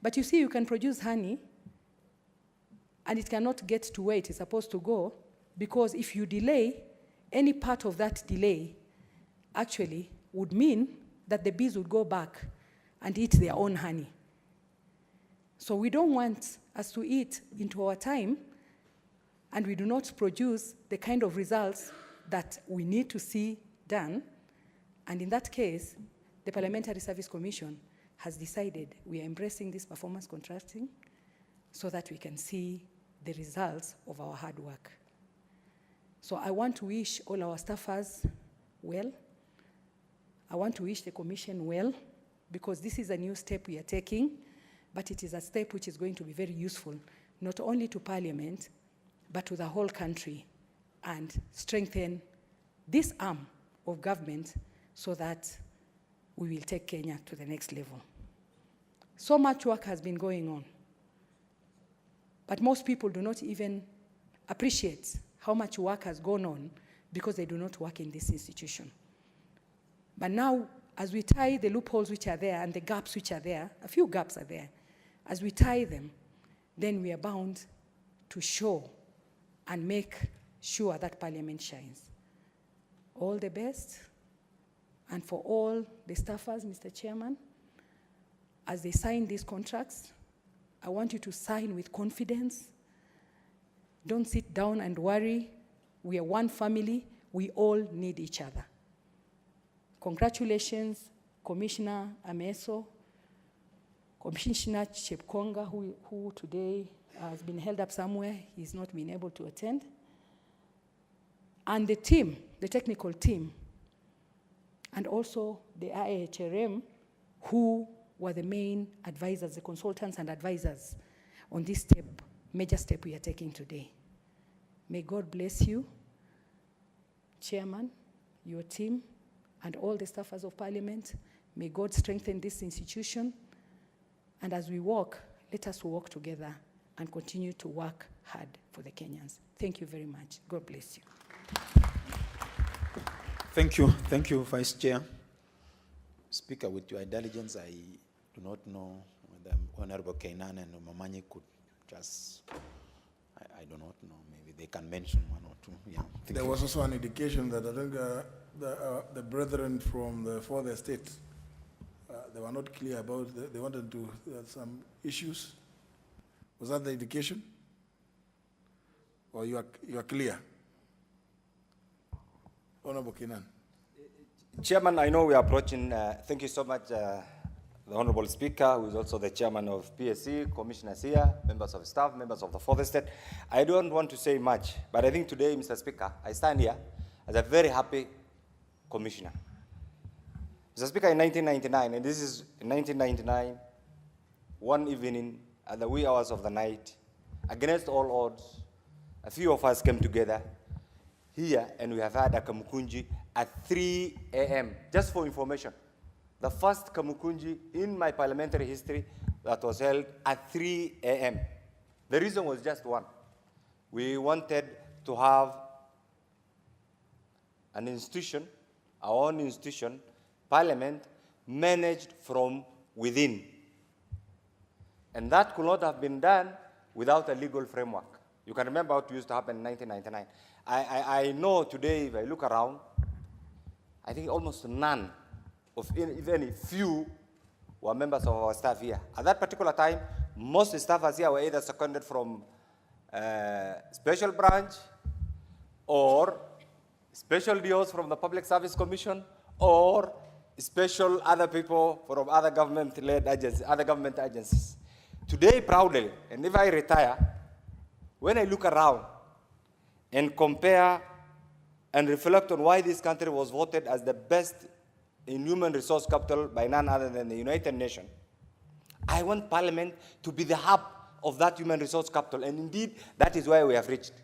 But you see, you can produce honey and it cannot get to where it is supposed to go, because if you delay, any part of that delay actually would mean that the bees would go back and eat their own honey. So we don't want us to eat into our time and we do not produce the kind of results that we need to see done. And in that case, the Parliamentary Service Commission has decided we are embracing this performance contracting so that we can see the results of our hard work. So I want to wish all our staffers well. I want to wish the Commission well, because this is a new step we are taking, but it is a step which is going to be very useful, not only to Parliament, but to the whole country, and strengthen this arm of government so that we will take Kenya to the next level. So much work has been going on, but most people do not even appreciate how much work has gone on because they do not work in this institution. But now, as we tie the loopholes which are there and the gaps which are there, a few gaps are there, as we tie them, then we are bound to show and make sure that Parliament shines. All the best. And for all the staffers, Mr. Chairman, as they sign these contracts, I want you to sign with confidence. Don't sit down and worry. We are one family. We all need each other. Congratulations, Commissioner Ameso, Commissioner Chepkonga, who today has been held up somewhere. He's not been able to attend. And the team, the technical team, and also the IHRM, who were the main advisors, the consultants and advisors on this step, major step we are taking today. May God bless you, Chairman, your team, and all the staffers of Parliament. May God strengthen this institution. And as we walk, let us walk together and continue to work hard for the Kenyans. Thank you very much. God bless you. Thank you, Vice Chair. Speaker, with your indulgence, I do not know whether Honorable Kainan and Mamanyi could just, I do not know, maybe they can mention one or two. Yeah. There was also an indication that I think the brethren from the further state, they were not clear about, they wanted to have some issues. Was that the indication? Or you are clear? Honorable Keynan. Chairman, I know we are approaching, thank you so much, the Honorable Speaker, who is also the Chairman of PSC, Commissioners here, members of staff, members of the fourth estate. I don't want to say much, but I think today, Mr. Speaker, I stand here as a very happy Commissioner. Mr. Speaker, in 1999, and this is in 1999, one evening at the wee hours of the night, against all odds, a few of us came together here, and we have had a Kamukunji at 3 a.m., just for information. The first Kamukunji in my parliamentary history that was held at 3 a.m. The reason was just one. We wanted to have an institution, our own institution, Parliament, managed from within. And that could not have been done without a legal framework. You can remember what used to happen in 1999. I know today, if I look around, I think almost none of, if any, few were members of our staff here. At that particular time, most staffers here were either seconded from special branch or special DOs from the Public Service Commission or special other people from other government-led agencies, other government agencies. Today, proudly, and if I retire, when I look around and compare and reflect on why this country was voted as the best in human resource capital by none other than the United Nations, I want Parliament to be the hub of that human resource capital, and indeed, that is where we have reached.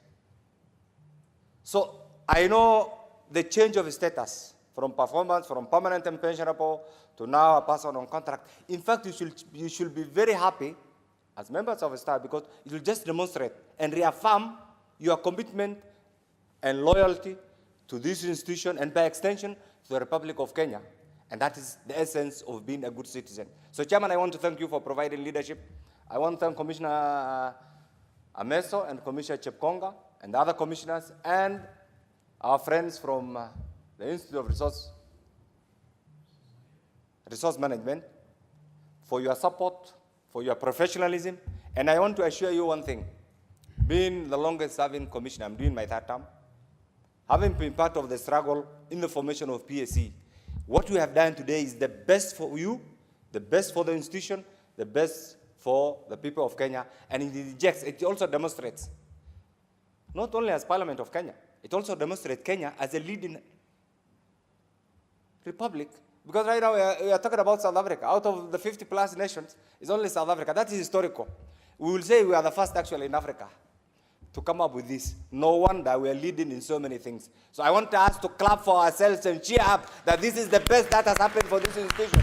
So I know the change of status from performance, from permanent and pensionable to now a person on contract. In fact, you should be very happy as members of staff because it will just demonstrate and reaffirm your commitment and loyalty to this institution and by extension to the Republic of Kenya. And that is the essence of being a good citizen. So, Chairman, I want to thank you for providing leadership. I want to thank Commissioner Ameso and Commissioner Chepkonga and the other commissioners and our friends from the Institute of Resource Management for your support, for your professionalism. And I want to assure you one thing. Being the longest serving commissioner, I'm doing my third term, having been part of the struggle in the formation of PSC, what we have done today is the best for you, the best for the institution, the best for the people of Kenya, and it also demonstrates, not only as Parliament of Kenya, it also demonstrates Kenya as a leading republic. Because right now we are talking about South Africa. Out of the 50+ nations, it's only South Africa. That is historical. We will say we are the first actually in Africa to come up with this. No wonder we are leading in so many things. So I want us to clap for ourselves and cheer up that this is the best that has happened for this institution.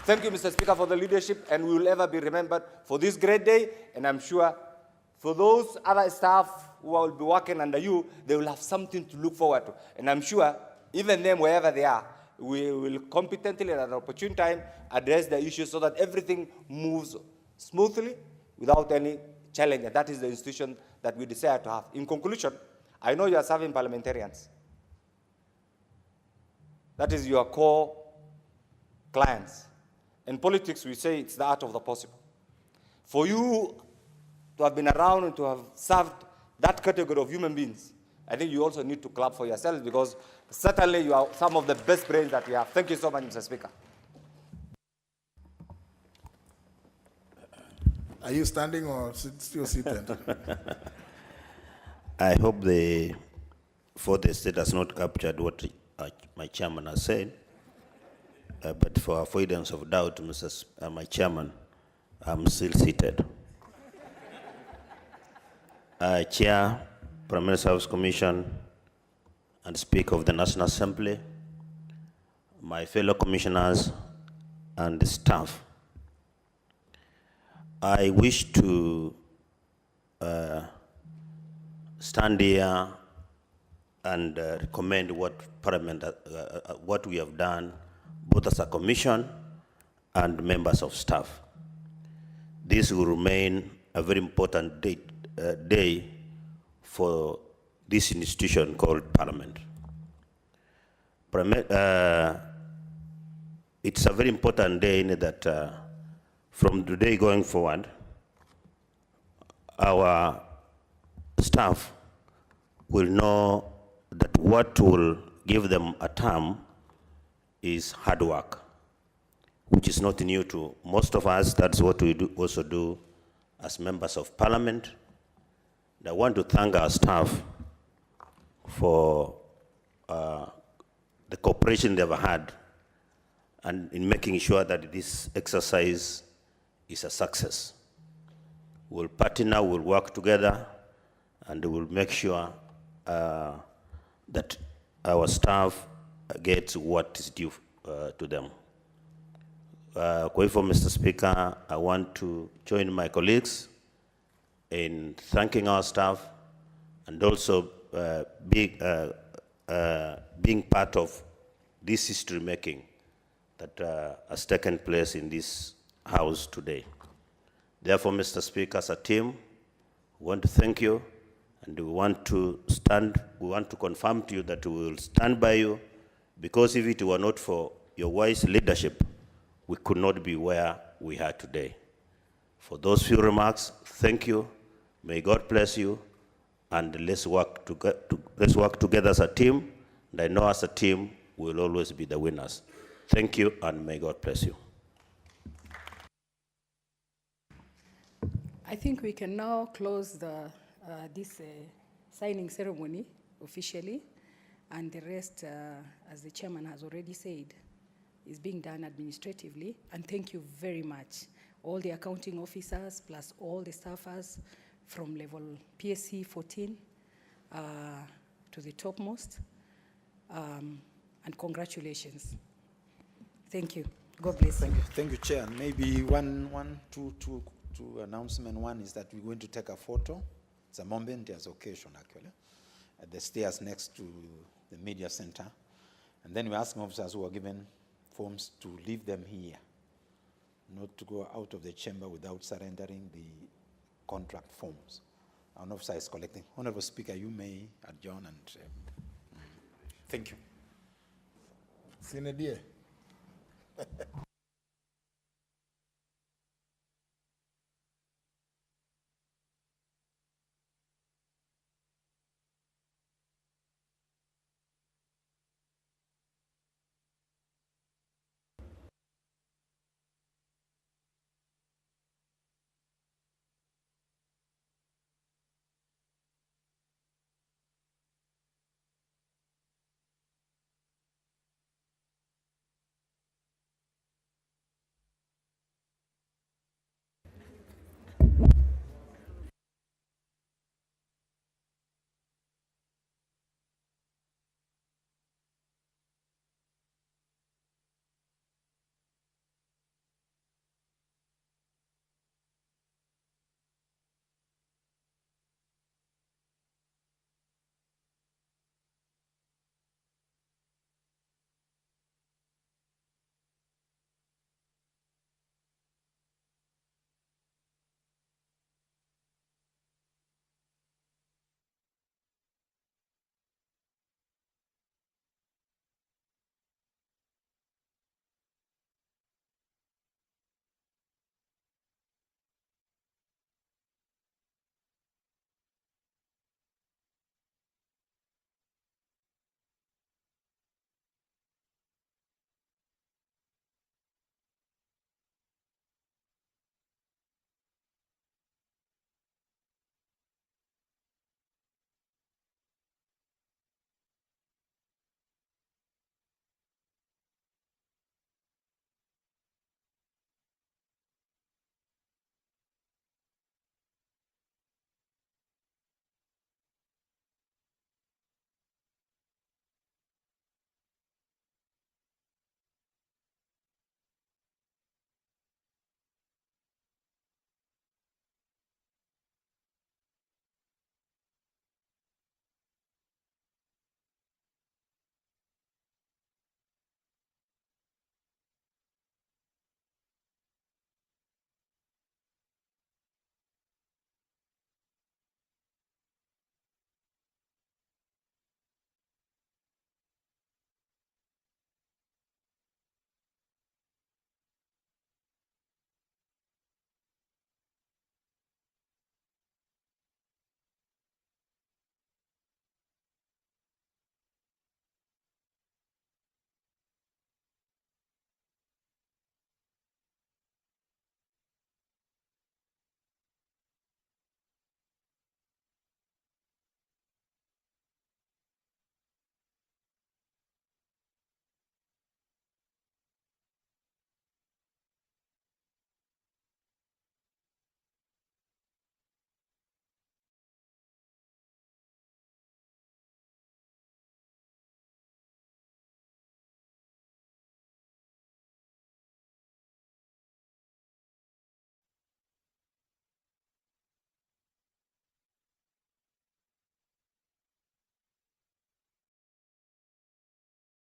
Thank you, Mr. Speaker, for the leadership, and we will ever be remembered for this great day. And I'm sure for those other staff who will be working under you, they will have something to look forward to. And I'm sure even them, wherever they are, we will competently at an opportune time address the issues so that everything moves smoothly without any challenge. And that is the institution that we desire to have. In conclusion, I know you are serving parliamentarians. That is your core clients. In politics, we say it's the art of the possible. For you to have been around and to have served that category of human beings, I think you also need to clap for yourselves because certainly you are some of the best brains that we have. Thank you so much, Mr. Speaker. Are you standing or still seated? I hope the fourth estate has not captured what my chairman has said. But for avoidance of doubt, my chairman, I'm still seated. I chair Parliamentary Service Commission and Speaker of the National Assembly, my fellow commissioners and the staff. I wish to stand here and recommend what Parliament, what we have done, both as a commission and members of staff. This will remain a very important day for this institution called Parliament. It's a very important day in that from today going forward, our staff will know that what will give them a term is hard work, which is not new to most of us. That's what we also do as members of parliament. I want to thank our staff for the cooperation they've had and in making sure that this exercise is a success. We'll partner, we'll work together, and we'll make sure that our staff gets what is due to them. Kwa hivyo, Mr. Speaker, I want to join my colleagues in thanking our staff and also being part of this history making that has taken place in this house today. Therefore, Mr. Speaker, as a team, we want to thank you, and we want to confirm to you that we will stand by you, because if it were not for your wise leadership, we could not be where we are today. For those few remarks, thank you. May God bless you, and let's work together as a team. And I know as a team, we will always be the winners. Thank you, and may God bless you. I think we can now close this signing ceremony officially, and the rest, as the chairman has already said, is being done administratively. And thank you very much, all the accounting officers plus all the staffers from level PSC 14 to the topmost, and congratulations. Thank you. God bless you. Thank you, Chair. Maybe two announcements. One is that we're going to take a photo. It's a momentous occasion, actually, at the stairs next to the media center. And then we're asking officers who are given forms to leave them here, not to go out of the chamber without surrendering the contract forms. An officer is collecting. Honorable Speaker, you may adjourn and thank you. Sinedie.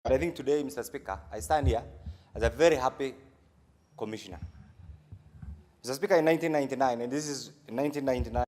But I think today, Mr. Speaker, I stand here as a very happy commissioner. Mr. Speaker, in 1999, and this is in 1999,